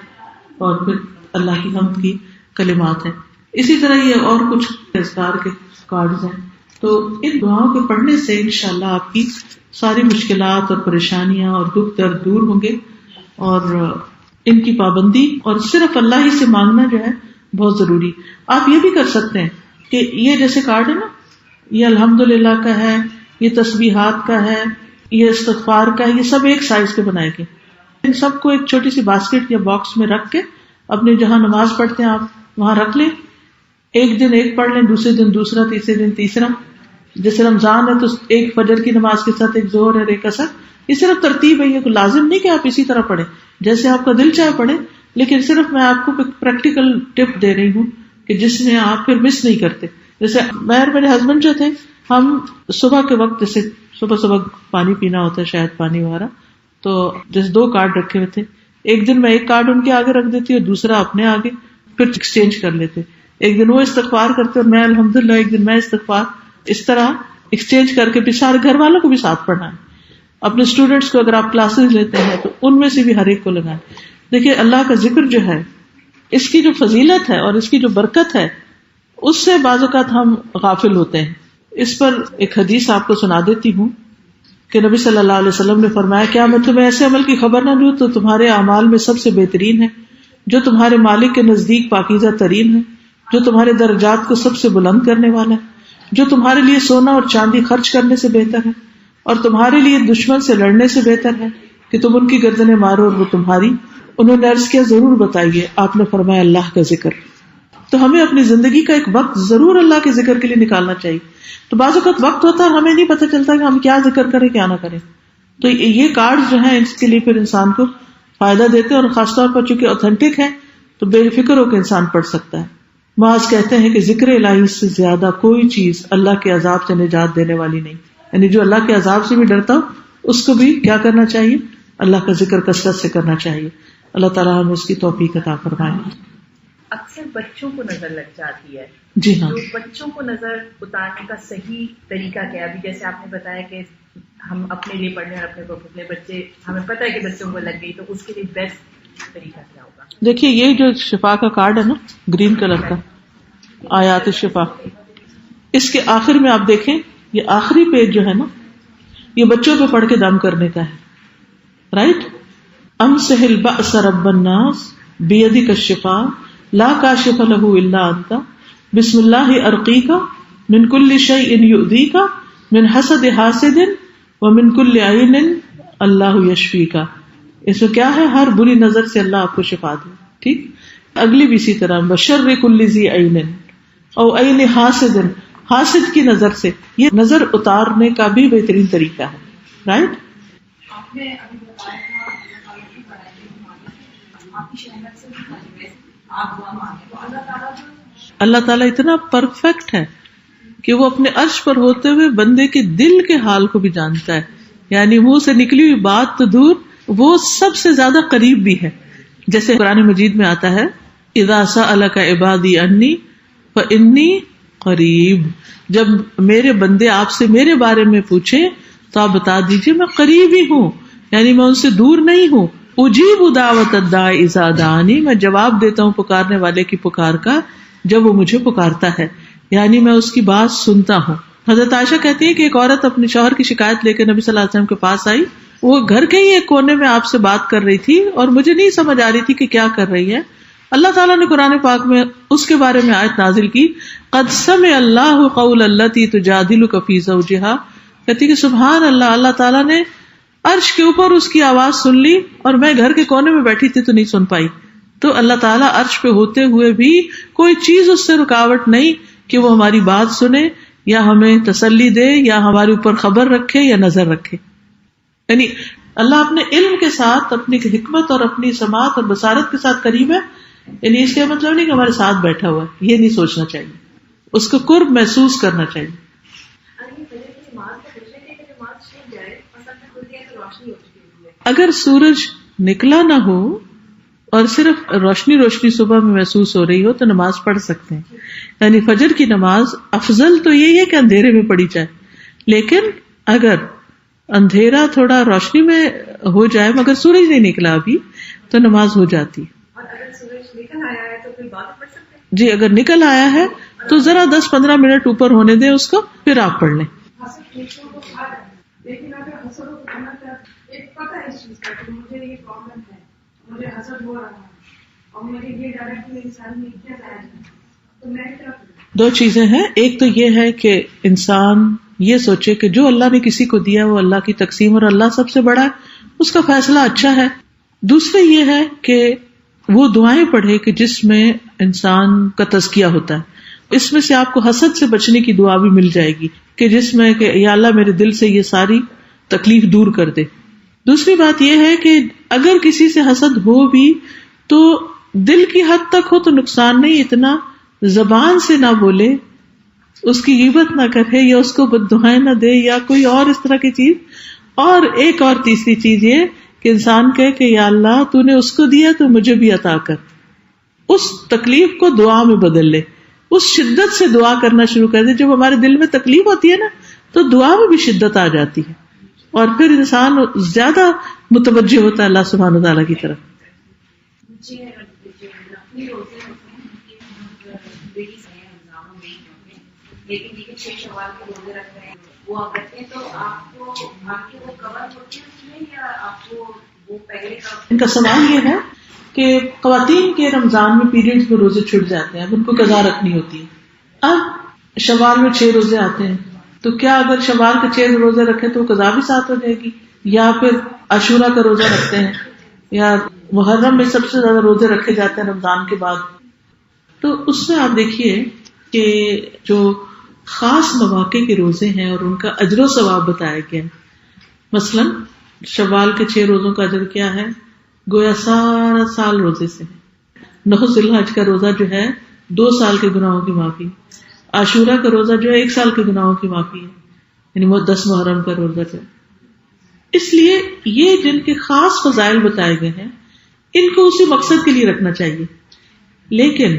S1: اور پھر اللہ کی حمد کی کلمات ہیں. اسی طرح یہ اور کچھ اذکار کے کارڈز ہیں. تو ان دعاؤں کے پڑھنے سے انشاءاللہ آپ کی ساری مشکلات اور پریشانیاں اور دکھ درد دور ہوں گے، اور ان کی پابندی اور صرف اللہ ہی سے مانگنا جو ہے بہت ضروری. آپ یہ بھی کر سکتے ہیں کہ یہ جیسے کارڈ ہے نا، یہ الحمدللہ کا ہے، یہ تسبیحات کا ہے، یہ استغفار کا ہے، یہ سب ایک سائز کے بنائے گئے. ان سب کو ایک چھوٹی سی باسکٹ یا باکس میں رکھ کے اپنے جہاں نماز پڑھتے ہیں آپ وہاں رکھ لیں. ایک دن ایک پڑھ لیں، دوسرے دن دوسرا، تیسرے دن تیسرا. جیسے رمضان ہے تو ایک فجر کی نماز کے ساتھ ایک ظہر اور ایک عصر. یہ صرف ترتیب ہے، یہ لازم نہیں کہ آپ اسی طرح پڑھیں جیسے آپ کا دل چاہے پڑھیں، لیکن صرف میں آپ کو پریکٹیکل ٹپ دے رہی ہوں کہ جس میں آپ پھر مس نہیں کرتے. جیسے میں اور میرے ہسبینڈ جو تھے، ہم صبح کے وقت جیسے صبح پانی پینا ہوتا ہے، شاید پانی وغیرہ، تو جیسے 2 کارڈ رکھے ہوئے تھے. ایک دن میں ایک کارڈ ان کے آگے رکھ دیتی اور دوسرا اپنے آگے، پھر ایکسچینج کر لیتے. ایک دن وہ استغفار کرتے اور میں الحمدللہ، ایک دن میں استغفار. اس طرح ایکسچینج کر کے پھر سارے گھر والوں کو بھی ساتھ پڑھنا ہے. اپنے اسٹوڈینٹس کو اگر آپ کلاسز لیتے ہیں تو ان میں سے بھی ہر ایک کو لگائیں. دیکھیے اللہ کا ذکر جو ہے، اس کی جو فضیلت ہے اور اس کی جو برکت ہے، اس سے بعض اوقات ہم غافل ہوتے ہیں. اس پر ایک حدیث آپ کو سنا دیتی ہوں کہ نبی صلی اللہ علیہ وسلم نے فرمایا، کیا میں تمہیں ایسے عمل کی خبر نہ دوں تو تمہارے اعمال میں سب سے بہترین ہے، جو تمہارے مالک کے نزدیک پاکیزہ ترین ہے، جو تمہارے درجات کو سب سے بلند کرنے والا ہے، جو تمہارے لیے سونا اور چاندی خرچ کرنے سے بہتر ہے، اور تمہارے لیے دشمن سے لڑنے سے بہتر ہے کہ تم ان کی گردنیں مارو اور وہ تمہاری. انہوں نے عرض کیا ضرور بتائیے. آپ نے فرمایا اللہ کا ذکر. تو ہمیں اپنی زندگی کا ایک وقت ضرور اللہ کے ذکر کے لیے نکالنا چاہیے. تو بعض اوقات وقت ہوتا ہے اور ہمیں نہیں پتہ چلتا کہ ہم کیا ذکر کریں کیا نہ کریں. تو یہ کارڈ جو ہیں اس کے لیے پھر انسان کو فائدہ دیتے ہیں، اور خاص طور پر چونکہ اوتھینٹک ہیں تو بے فکر ہو کے انسان پڑھ سکتا ہے. معاذ کہتے ہیں کہ ذکر الہی سے زیادہ کوئی چیز اللہ کے عذاب سے نجات دینے والی نہیں. یعنی جو اللہ کے عذاب سے بھی ڈرتا ہو اس کو بھی کیا کرنا چاہیے؟ اللہ کا ذکر کثرت سے کرنا چاہیے. اللہ تعالیٰ ہمیں اس کی توفیق عطا فرمائے.
S4: اکثر بچوں کو نظر لگ جاتی ہے.
S1: جی ہاں.
S4: تو بچوں کو نظر اتارنے کا صحیح طریقہ کیا ہے؟ ابھی جیسے آپ نے بتایا کہ ہم اپنے لیے پڑھ لیں اور اپنے بچے، ہمیں پتہ ہے کہ بچوں کو لگ گئی، تو اس کے لیے بیسٹ طریقہ کیا ہوگا؟
S1: دیکھیے یہ جو شفا کا کارڈ ہے نا، گرین کلر کا، آیات الشفا، اس کے آخر میں آپ دیکھیں یہ آخری پیج جو ہے نا، یہ بچوں پہ پڑھ کے دم کرنے کا ہے. رائٹ؟ امسح البأس رب الناس بیدک الشفا لا کاشف له الا انت بسم اللہ ارقیک من کل شیء یؤذیک من حسد حاسد ومن کل عین اللہ یشفیک. اس میں کیا ہے؟ ہر بری نظر سے اللہ آپ کو شفا دے. ٹھیک. اگلی بھی اسی طرح بشر کل ذی عین او عین حاسد، حاسد کی نظر سے. یہ نظر اتارنے کا بھی بہترین طریقہ ہے. رائٹ؟ اللہ تعالیٰ اتنا پرفیکٹ ہے کہ وہ اپنے عرش پر ہوتے ہوئے بندے کے دل کے حال کو بھی جانتا ہے. یعنی منہ سے نکلی ہوئی بات تو دور، وہ سب سے زیادہ قریب بھی ہے. جیسے قرآن مجید میں آتا ہے اذا سألک عبادی انی فانی قریب، جب میرے بندے آپ سے میرے بارے میں پوچھیں تو آپ بتا دیجئے میں قریب ہی ہوں، یعنی میں ان سے دور نہیں ہوں. اجیب دعوت الداعی اذا دعانی، میں جواب دیتا ہوں پکارنے والے کی پکار کا جب وہ مجھے پکارتا ہے، یعنی میں اس کی بات سنتا ہوں. حضرت عائشہ کہتی ہے کہ ایک عورت اپنے شوہر کی شکایت لے کے نبی صلی اللہ علیہ وسلم کے پاس آئی. وہ گھر کے ہی ایک کونے میں آپ سے بات کر رہی تھی اور مجھے نہیں سمجھ آ رہی تھی کہ کیا کر رہی ہے. اللہ تعالیٰ نے قرآن پاک میں اس کے بارے میں آیت نازل کی، قد سمع اللہ قول التی تجادلک فی زوجہا. کہتی کہ سبحان اللہ، اللہ تعالیٰ نے عرش کے اوپر اس کی آواز سن لی اور میں گھر کے کونے میں بیٹھی تھی تو نہیں سن پائی. تو اللہ تعالیٰ عرش پہ ہوتے ہوئے بھی کوئی چیز اس سے رکاوٹ نہیں کہ وہ ہماری بات سنے یا ہمیں تسلی دے یا ہمارے اوپر خبر رکھے یا نظر رکھے. یعنی اللہ اپنے علم کے ساتھ، اپنی حکمت اور اپنی سماعت اور بصارت کے ساتھ قریب ہے. یعنی اس کا مطلب نہیں کہ ہمارے ساتھ بیٹھا ہوا ہے، یہ نہیں سوچنا چاہیے، اس کو قرب محسوس کرنا چاہیے.
S2: روشنی ہو چکی ہے.
S1: اگر سورج نکلا نہ ہو اور صرف روشنی روشنی صبح میں محسوس ہو رہی ہو تو نماز پڑھ سکتے ہیں. یعنی فجر کی نماز افضل تو یہی ہے کہ اندھیرے میں پڑھی جائے، لیکن اگر اندھیرا تھوڑا روشنی میں ہو جائے مگر سورج نہیں نکلا ابھی تو نماز ہو جاتی.
S4: اور اگر سورج نکل آیا ہے تو پھر بعد پڑھ سکتے ہیں.
S1: جی اگر نکل آیا ہے تو ذرا 10-15 منٹ اوپر ہونے دیں اس کو، پھر آپ پڑھ لیں.
S2: لیکن اگر حسد کو کرنا چاہتے ایک پتہ ہے اس چیز کا کہ مجھے یہ پرابلم ہے، مجھے حسد ہو رہا ہے اور مجھے یہ ڈائریکٹلی انسان میں کیا جائے تو میں کیا کروں؟
S1: دو چیزیں ہیں. ایک تو یہ ہے کہ انسان یہ سوچے کہ جو اللہ نے کسی کو دیا وہ اللہ کی تقسیم اور اللہ سب سے بڑا ہے، اس کا فیصلہ اچھا ہے. دوسرا یہ ہے کہ وہ دعائیں پڑھے کہ جس میں انسان کا تزکیہ ہوتا ہے. اس میں سے آپ کو حسد سے بچنے کی دعا بھی مل جائے گی کہ جس میں کہ یا اللہ میرے دل سے یہ ساری تکلیف دور کر دے. دوسری بات یہ ہے کہ اگر کسی سے حسد ہو بھی تو دل کی حد تک ہو تو نقصان نہیں، اتنا زبان سے نہ بولے، اس کی غیبت نہ کرے یا اس کو بددعائیں نہ دے یا کوئی اور اس طرح کی چیز. اور ایک اور تیسری چیز یہ کہ انسان کہے کہ یا اللہ تو نے اس کو دیا تو مجھے بھی عطا کر. اس تکلیف کو دعا میں بدل لے، اس شدت سے دعا کرنا شروع کر دے. جب ہمارے دل میں تکلیف ہوتی ہے نا تو دعا میں بھی شدت آ جاتی ہے اور پھر انسان زیادہ متوجہ ہوتا ہے اللہ سبحانہ وتعالیٰ کی طرف.
S4: لیکن یہ 6 شوال کے روزے رکھ رہے ہیں وہ آپ رکھتے ہیں تو آپ کو آپ کے وہ کور ہوتے ہیں اس میں یا آپ کو وہ پہلے کا؟
S1: ان کا سوال یہ ہے کہ خواتین کے رمضان میں پیریڈز میں روزے چھٹ جاتے ہیں، اب ان کو قضا رکھنی ہوتی ہے. اب شوال میں 6 روزے آتے ہیں تو کیا اگر شوال کے 6 روزے رکھے تو قضا بھی ساتھ ہو جائے گی، یا پھر عاشورہ کا روزہ رکھتے ہیں، یا محرم میں سب سے زیادہ روزے رکھے جاتے ہیں رمضان کے بعد. تو اس میں آپ دیکھیے کہ جو خاص مواقع کے روزے ہیں اور ان کا اجر و ثواب بتایا گیا ہے. مثلا شوال کے 6 روزوں کا اجر کیا ہے؟ گویا سارا سال روزے سے. 9 ذی الحج کا روزہ جو ہے 2 سال کے گناہوں کی معافی. عاشورہ کا روزہ جو ہے 1 سال کے گناہوں کی معافی ہے، یعنی 10 محرم کا روزہ جو ہے. اس لیے یہ جن کے خاص فضائل بتائے گئے ہیں ان کو اسی مقصد کے لیے رکھنا چاہیے. لیکن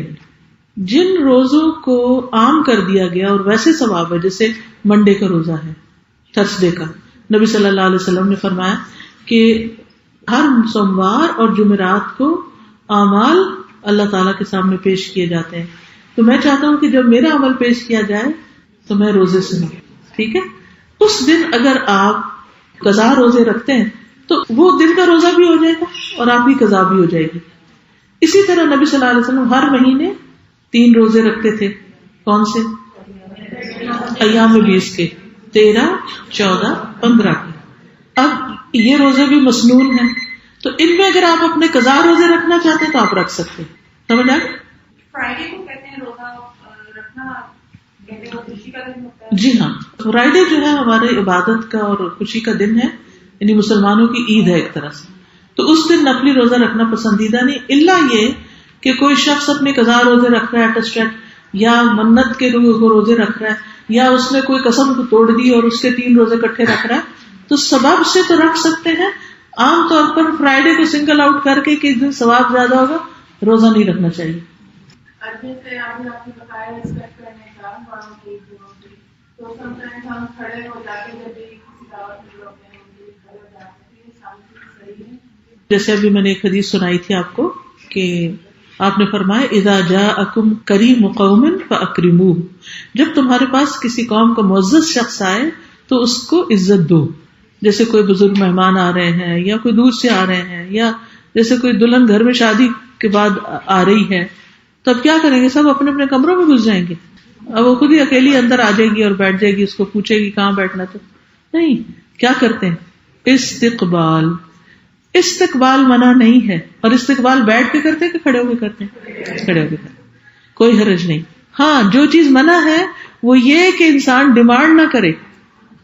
S1: جن روزوں کو عام کر دیا گیا اور ویسے ثواب ہے، جیسے منڈے کا روزہ ہے، تھرسڈے کا، نبی صلی اللہ علیہ وسلم نے فرمایا کہ ہر سوموار اور جمعرات کو اعمال اللہ تعالیٰ کے سامنے پیش کیے جاتے ہیں. تو میں چاہتا ہوں کہ جب میرا عمل پیش کیا جائے تو میں روزے سے ہوں. ٹھیک ہے، اس دن اگر آپ قضا روزے رکھتے ہیں تو وہ دن کا روزہ بھی ہو جائے گا اور آپ کی قضا بھی ہو جائے گی. اسی طرح نبی صلی اللہ علیہ وسلم ہر مہینے 3 روزے رکھتے تھے. کون سے؟ ایام 20 کے، 13، 14، 15 کے. اب یہ روزے بھی مسنون ہیں تو ان میں اگر آپ اپنے قضا روزے رکھنا چاہتے ہیں تو آپ رکھ سکتے ہیں. سمجھ آئے؟
S2: فرائیڈے کو کہتے ہیں روزہ رکھنا، کہتے ہیں وہ خوشی کا دن ہوتا ہے.
S1: جی ہاں، فرائیڈے جو ہے ہمارے عبادت کا اور خوشی کا دن ہے، یعنی مسلمانوں کی عید ہے ایک طرح سے. تو اس دن نفلی روزہ رکھنا پسندیدہ نہیں، الا یہ کہ کوئی شخص اپنے قضا روزے رکھ رہا ہے ٹسٹیٹ، یا منت کے روزے رکھ رہا ہے، یا اس نے کوئی قسم کو توڑ دی اور اس کے 3 روزے کٹھے رکھ رہا ہے، تو سبب سے تو رکھ سکتے ہیں. عام طور پر فرائیڈے کو سنگل آؤٹ کر کے کہ اس دن ثواب زیادہ ہوگا روزہ نہیں رکھنا چاہیے.
S2: جیسے آپ نے بتایا رسپیکٹ کرنے کا بڑوں کی دنوں کی، تو سمٹائمز ہم کھڑے ہو جاتے ہیں جب بھی کسی دعوت میں ہوتے ہیں ان کے کھڑے ہو جاتے ہیں. شانتی صحیح ہے.
S1: جیسے ابھی میں نے ایک حدیث سنائی تھی آپ کو کہ آپ نے فرمایا اذا جاءکم کریم قوم فاکرموہ، جب تمہارے پاس کسی قوم کا معزز شخص آئے تو اس کو عزت دو. جیسے کوئی بزرگ مہمان آ رہے ہیں یا کوئی دور سے آ رہے ہیں، یا جیسے کوئی دلہن گھر میں شادی کے بعد آ رہی ہے تو اب کیا کریں گے؟ سب اپنے اپنے کمروں میں گھس جائیں گے. اب وہ خود ہی اکیلی اندر آ جائے گی اور بیٹھ جائے گی، اس کو پوچھے گی کہاں بیٹھنا. تو نہیں، کیا کرتے ہیں؟ استقبال منع نہیں ہے. اور استقبال بیٹھ کے کرتے کہ کھڑے ہو کے کرتے ہیں؟ کھڑے ہو کے کرتے، کوئی حرج نہیں. ہاں، جو چیز منع ہے وہ یہ کہ انسان ڈیمانڈ نہ کرے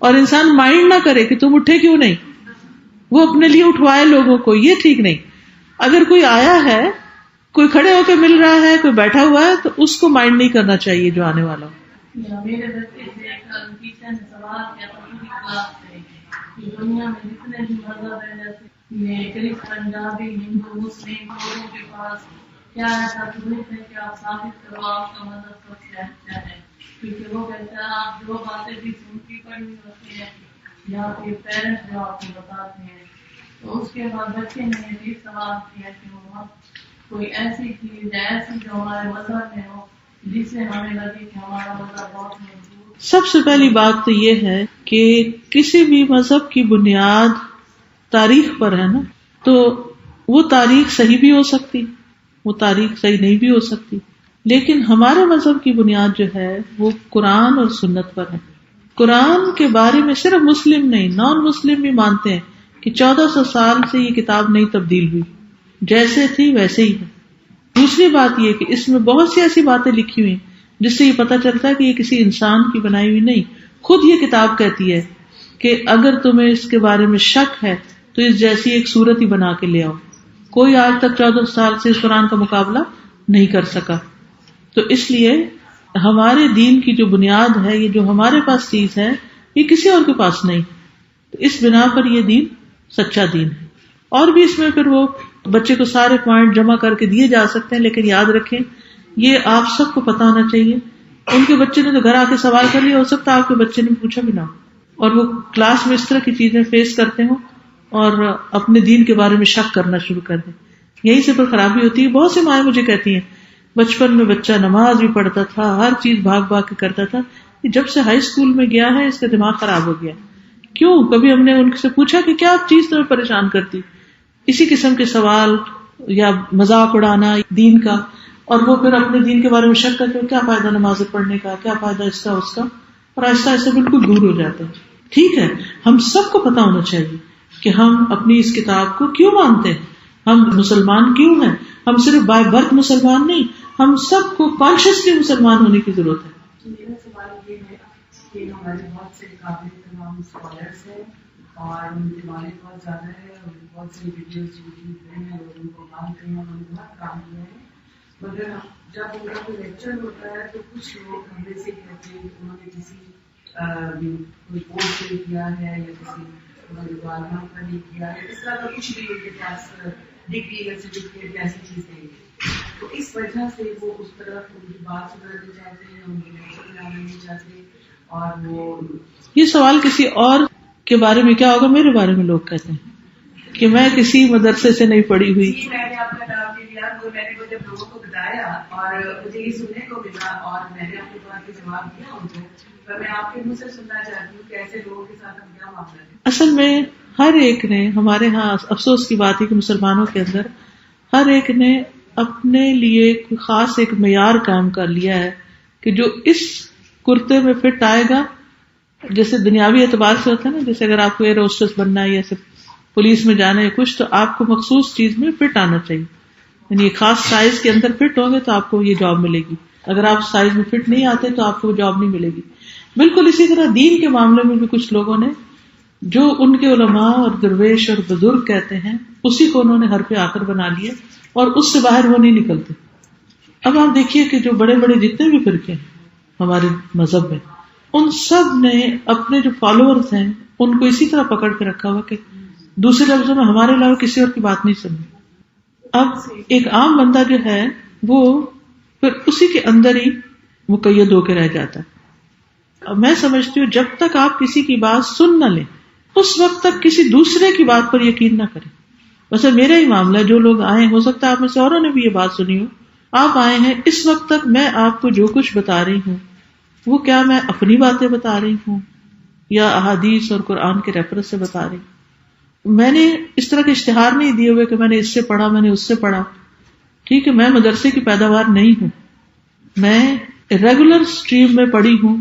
S1: اور انسان مائنڈ نہ کرے کہ تم اٹھے کیوں نہیں، وہ اپنے لیے اٹھوائے لوگوں کو، یہ ٹھیک نہیں. اگر کوئی آیا ہے، کوئی کھڑے ہو کے مل رہا ہے، کوئی بیٹھا ہوا ہے، تو اس کو مائنڈ نہیں کرنا چاہیے جو آنے والا ہو.
S3: میرے بچے سے ایک ٹیچر نے سوال کیا تھا کہ کلاس
S2: دنیا میں جتنے بھی مذہب ہیں جیسے یہ کرسچن ڈابی ہندو مسلم لوگوں کے پاس کیا ایسا ثبوت ہے کہ آپ ثابت کرو آپ کا مذہب سب سے اچھا ہے؟ کیونکہ وہ کہتے ہیں آپ جو باتیں بھی سنتی پڑھنی ہوتی ہیں یا پھر پیرنٹس جو آپ کو بتاتے ہیں. تو اس کے بعد بچے نے یہ بھی سوال کیا کہ وہ کوئی ایسی چیز ایسی جو ہمارے مذہب میں ہو جس سے ہمیں لگے کہ ہمارا مذہب بہت مضبوط.
S1: سب سے پہلی بات تو یہ ہے کہ کسی بھی مذہب کی بنیاد تاریخ پر ہے نا، تو وہ تاریخ صحیح بھی ہو سکتی، وہ تاریخ صحیح نہیں بھی ہو سکتی، لیکن ہمارے مذہب کی بنیاد جو ہے وہ قرآن اور سنت پر ہے. قرآن کے بارے میں صرف مسلم نہیں، نان مسلم بھی مانتے ہیں کہ 1400 سال سے یہ کتاب نہیں تبدیل ہوئی، جیسے تھی ویسے ہی ہے. دوسری بات یہ کہ اس میں بہت سی ایسی باتیں لکھی ہوئی جس سے یہ پتہ چلتا ہے کہ یہ کسی انسان کی بنائی ہوئی نہیں. خود یہ کتاب کہتی ہے کہ اگر تمہیں اس کے بارے میں شک ہے تو اس جیسی ایک صورت ہی بنا کے لے آؤ. کوئی آج تک 14 سال سے اس قرآن کا مقابلہ نہیں کر سکا. تو اس لیے ہمارے دین کی جو بنیاد ہے، یہ جو ہمارے پاس چیز ہے، یہ کسی اور کے پاس نہیں. تو اس بنا پر یہ دین سچا دین ہے. اور بھی اس میں پھر وہ بچے کو سارے پوائنٹ جمع کر کے دیے جا سکتے ہیں، لیکن یاد رکھیں یہ آپ سب کو پتہ ہونا چاہیے. ان کے بچے نے تو گھر آ کے سوال کر لیا، ہو سکتا ہے آپ کے بچے نے پوچھا بھی نہ ہو، اور وہ کلاس میں اس طرح کی چیزیں فیس کرتے ہوں اور اپنے دین کے بارے میں شک کرنا شروع کر دیں. یہیں سے پھر خرابی ہوتی ہے. بہت سی مائیں مجھے کہتی ہیں بچپن میں بچہ نماز بھی پڑھتا تھا، ہر چیز بھاگ بھاگ کے کرتا تھا، جب سے ہائی اسکول میں گیا ہے اس کا دماغ خراب ہو گیا. کیوں؟ کبھی ہم نے ان سے پوچھا کہ کیا چیز تمہیں پریشان کرتی؟ اسی قسم کے سوال یا مذاق اڑانا دین کا، اور وہ پھر اپنے دین کے بارے میں شک کرتے کیا فائدہ نماز پڑھنے کا، کیا فائدہ اس کا اس کا، اور آہستہ آہستہ بالکل دور ہو جاتے ہیں. ٹھیک ہے، ہم سب کو پتا ہونا چاہیے کہ ہم اپنی اس کتاب کو کیوں مانتے ہیں، ہم مسلمان کیوں ہیں. ہم صرف بائی برتھ مسلمان نہیں، ہم سب کو کانشیسلی مسلمان ہونے کی ضرورت ہے.
S5: میرا سوال یہ ہے کہ ہمارے بہت سے قابل تمام اسکالرس ہیں اور ان کے بارے بہت زیادہ ہے، اور بہت سی ویڈیوز یوٹیوب پہ ہیں، لوگ ان کو مانتے ہیں، انہوں نے بہت کام کیا ہے. مگر جب ان کا کوئی لیکچر ہوتا ہے تو کچھ لوگ ہمیں سے کہتے ہیں کہ انہوں نے کسی کوئی کورس نہیں کیا ہے یا کسی والدہ کا نہیں کیا ہے، اس طرح کا کچھ بھی ان کے پاس ڈگری یا سرٹیفکیٹ ایسی چیز نہیں ہے. تو اس وجہ سے وہ اس طرف ان کی بات سننا نہیں چاہتے ہیں، ان کے لیکچر میں آنا نہیں چاہتے. اور وہ
S1: یہ سوال کسی اور کے بارے میں کیا ہوگا، میرے بارے میں لوگ کہتے ہیں کہ میں کسی مدرسے سے نہیں پڑھی ہوئی.
S5: میں نے آپ کا نام لے لیا، میں نے جب لوگوں کو بتایا اور مجھے یہ سننے کو ملا اور میں نے اپنے بات کے جواب دیا ان کو، تو میں آپ کے منہ سے سننا چاہتی ہوں کہ ایسے لوگوں کے ساتھ ہم کیا معاملہ ہے.
S1: اصل میں ہر ایک نے، ہمارے ہاں افسوس کی بات ہے کہ مسلمانوں کے اندر ہر ایک نے اپنے لیے خاص ایک معیار قائم کر لیا ہے کہ جو اس کرتے میں فٹ آئے گا. جیسے دنیاوی اعتبار سے ہوتا ہے نا، جیسے اگر آپ کو ایئر ہوسٹس بننا ہے یا پولیس میں جانا ہے کچھ، تو آپ کو مخصوص چیز میں فٹ آنا چاہیے، یعنی ایک خاص سائز کے اندر فٹ ہوں گے تو آپ کو یہ جاب ملے گی. اگر آپ سائز میں فٹ نہیں آتے تو آپ کو وہ جاب نہیں ملے گی. بالکل اسی طرح دین کے معاملے میں بھی کچھ لوگوں نے جو ان کے علماء اور درویش اور بزرگ کہتے ہیں اسی کو انہوں نے حرف آخر بنا لیا اور اس سے باہر وہ نہیں نکلتے. اب آپ دیکھیے کہ جو بڑے بڑے جتنے بھی فرقے ہیں ہمارے مذہب میں، ان سب نے اپنے جو فالوورز ہیں ان کو اسی طرح پکڑ کے رکھا ہوا کہ دوسرے لفظوں میں ہمارے علاوہ کسی اور کی بات نہیں سننی. اب ایک عام بندہ جو ہے وہ پھر اسی کے اندر ہی مقید ہو کے رہ جاتا ہے. اب میں سمجھتی ہوں جب تک آپ کسی کی بات سن نہ لیں اس وقت تک کسی دوسرے کی بات پر یقین نہ کریں. ویسے میرا ہی معاملہ، جو لوگ آئے ہو سکتا ہے آپ میں سے اوروں نے بھی یہ بات سنی ہو، آپ آئے ہیں اس وقت تک میں آپ کو جو کچھ بتا رہی ہوں وہ کیا میں اپنی باتیں بتا رہی ہوں یا احادیث اور قرآن کے ریفرنس سے بتا رہی ہوں. میں نے اس طرح کے اشتہار نہیں دیے ہوئے کہ میں نے اس سے پڑھا، میں نے اس سے پڑھا. ٹھیک ہے، میں مدرسے کی پیداوار نہیں ہوں، میں ریگولر اسٹریم میں پڑھی ہوں،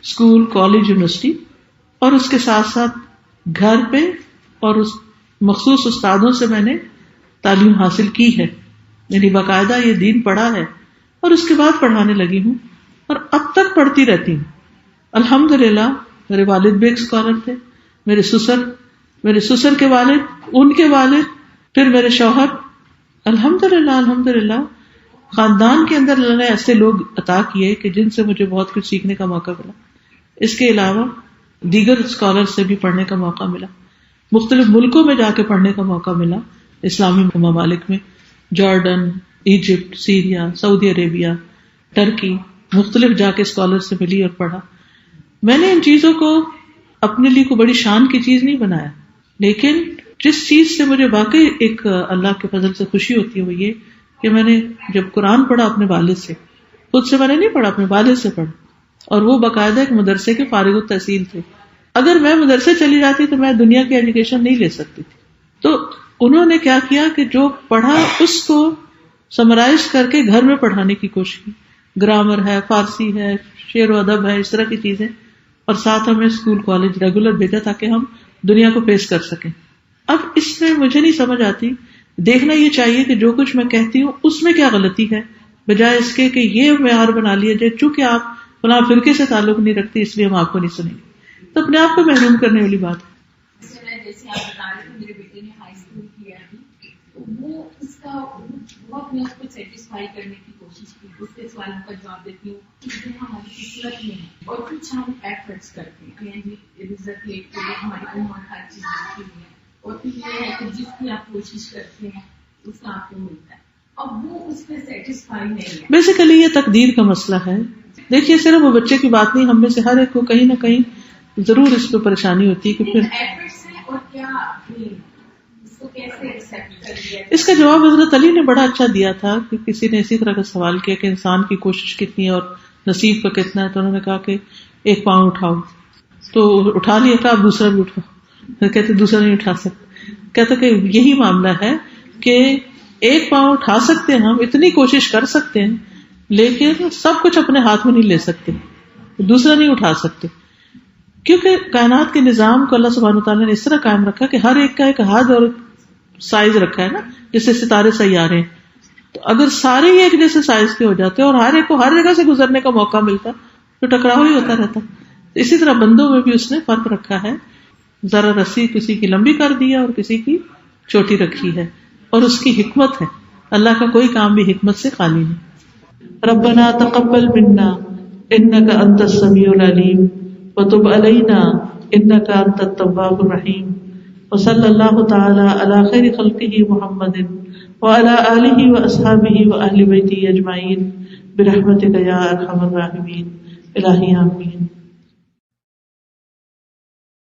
S1: اسکول، کالج، یونیورسٹی، اور اس کے ساتھ ساتھ گھر پہ اور اس مخصوص استادوں سے میں نے تعلیم حاصل کی ہے، یعنی باقاعدہ یہ دین پڑھا ہے اور اس کے بعد پڑھانے لگی ہوں اور اب تک پڑھتی رہتی ہوں. الحمدللہ میرے والد بھی ایک اسکالر تھے، میرے سسر کے والد، ان کے والد، پھر میرے شوہر. الحمدللہ خاندان کے اندر اللہ نے ایسے لوگ عطا کیے کہ جن سے مجھے بہت کچھ سیکھنے کا موقع ملا. اس کے علاوہ دیگر اسکالر سے بھی پڑھنے کا موقع ملا. مختلف ملکوں میں جا کے پڑھنے کا موقع ملا، اسلامی ممالک میں، جارڈن، ایجپٹ، سیریا، سعودی عربیہ، ٹرکی، مختلف جا کے اسکالر سے ملی اور پڑھا. میں نے ان چیزوں کو اپنے لیے کوئی بڑی شان کی چیز نہیں بنایا، لیکن جس چیز سے مجھے واقعی ایک اللہ کے فضل سے خوشی ہوتی ہے وہ یہ کہ میں نے جب قرآن پڑھا اپنے والد سے، خود سے میں نے نہیں پڑھا، اپنے والد سے پڑھا، اور وہ باقاعدہ ایک مدرسے کے فارغ التحصیل تھے. اگر میں مدرسے چلی جاتی تو میں دنیا کی ایجوکیشن نہیں لے سکتی تھی. تو انہوں نے کیا کیا کہ جو پڑھا اس کو سمرائز کر کے گھر میں پڑھانے کی کوشش کی. گرامر ہے، فارسی ہے، شعر و ادب ہے، اس طرح کی چیزیں، اور ساتھ ہمیں اسکول کالج ریگولر بھیجا تاکہ ہم دنیا کو فیس کر سکیں. اب اس میں مجھے نہیں سمجھ آتی، دیکھنا یہ چاہیے کہ جو کچھ میں کہتی ہوں اس میں کیا غلطی ہے، بجائے اس کے کہ یہ معیار بنا لیا جائے چونکہ آپ فلاں فرقے سے تعلق نہیں رکھتے اس لیے ہم آپ کو نہیں سنیں گے. تو اپنے آپ کو محروم کرنے والی بات ہے.
S6: جیسے آپ بتا رہے تھے میرے بیٹے نے ہائی اسکول کیا ابھی، تو وہ اس کا بہت میں اس کو سیٹسفائی کرنے کی کوشش کی، اس کے سوالوں کا جواب دیتی ہوں. کچھ ہماری قسمت میں ہے اور کچھ ہم ایفرٹس کرتے ہیں، یعنی عزت لے کے ہماری عمر ہر چیز رکھی ہوئی ہے، اور پھر یہ ہے کہ جس کی آپ کوشش کرتے ہیں اس کا آپ کو ملتا ہے. اب وہ اس پہ سیٹسفائی نہیں ہے.
S1: بیسیکلی یہ تقدیر کا مسئلہ ہے. دیکھیے صرف وہ بچے کی بات نہیں، ہم میں سے ہر ایک کو کہیں نہ کہیں ضرور اس پہ پریشانی ہوتی ہے کہ پھر
S6: ایفرٹس ہیں اور کیا اس کو کیسے ایکسیپٹ کر لیا.
S1: اس کا جواب حضرت علی نے بڑا اچھا دیا تھا کہ کسی نے اسی طرح کا سوال کیا کہ انسان کی کوشش کتنی ہے اور نصیب کا کتنا ہے، تو انہوں نے کہا کہ ایک پاؤں اٹھاؤ، تو اٹھا لیا، کہا اب دوسرا بھی اٹھاؤ، کہتے دوسرا نہیں اٹھا سکتے. کہتا کہ یہی معاملہ ہے کہ ایک پاؤں اٹھا سکتے ہیں، ہم اتنی کوشش کر سکتے ہیں لیکن سب کچھ اپنے ہاتھ میں نہیں لے سکتے، دوسرا نہیں اٹھا سکتے، کیونکہ کائنات کے نظام کو اللہ سبحانہ وتعالیٰ نے اس طرح قائم رکھا کہ ہر ایک کا ایک حد اور سائز رکھا ہے نا، جیسے ستارے سیارے ہیں. تو اگر سارے ہی ایک جیسے سائز کے ہو جاتے اور ہر ایک کو ہر جگہ سے گزرنے کا موقع ملتا تو ٹکراؤ ہی ہوتا رہتا. اسی طرح بندوں میں بھی اس نے فرق رکھا ہے، ذرا رسی کسی کی لمبی کر دیا اور کسی کی چھوٹی رکھی ہے، اور اس کی حکمت ہے. اللہ کا کوئی کام بھی حکمت سے خالی نہیں. ربنا تقبل منا انك انت السميع العليم وتب علينا انك انت التواب الرحيم وصلى الله تعالى على خير خلقه محمد وعلى آله واصحابه واهل بيته اجمعين برحمتك يا ارحم الراحمين. الہی آمین.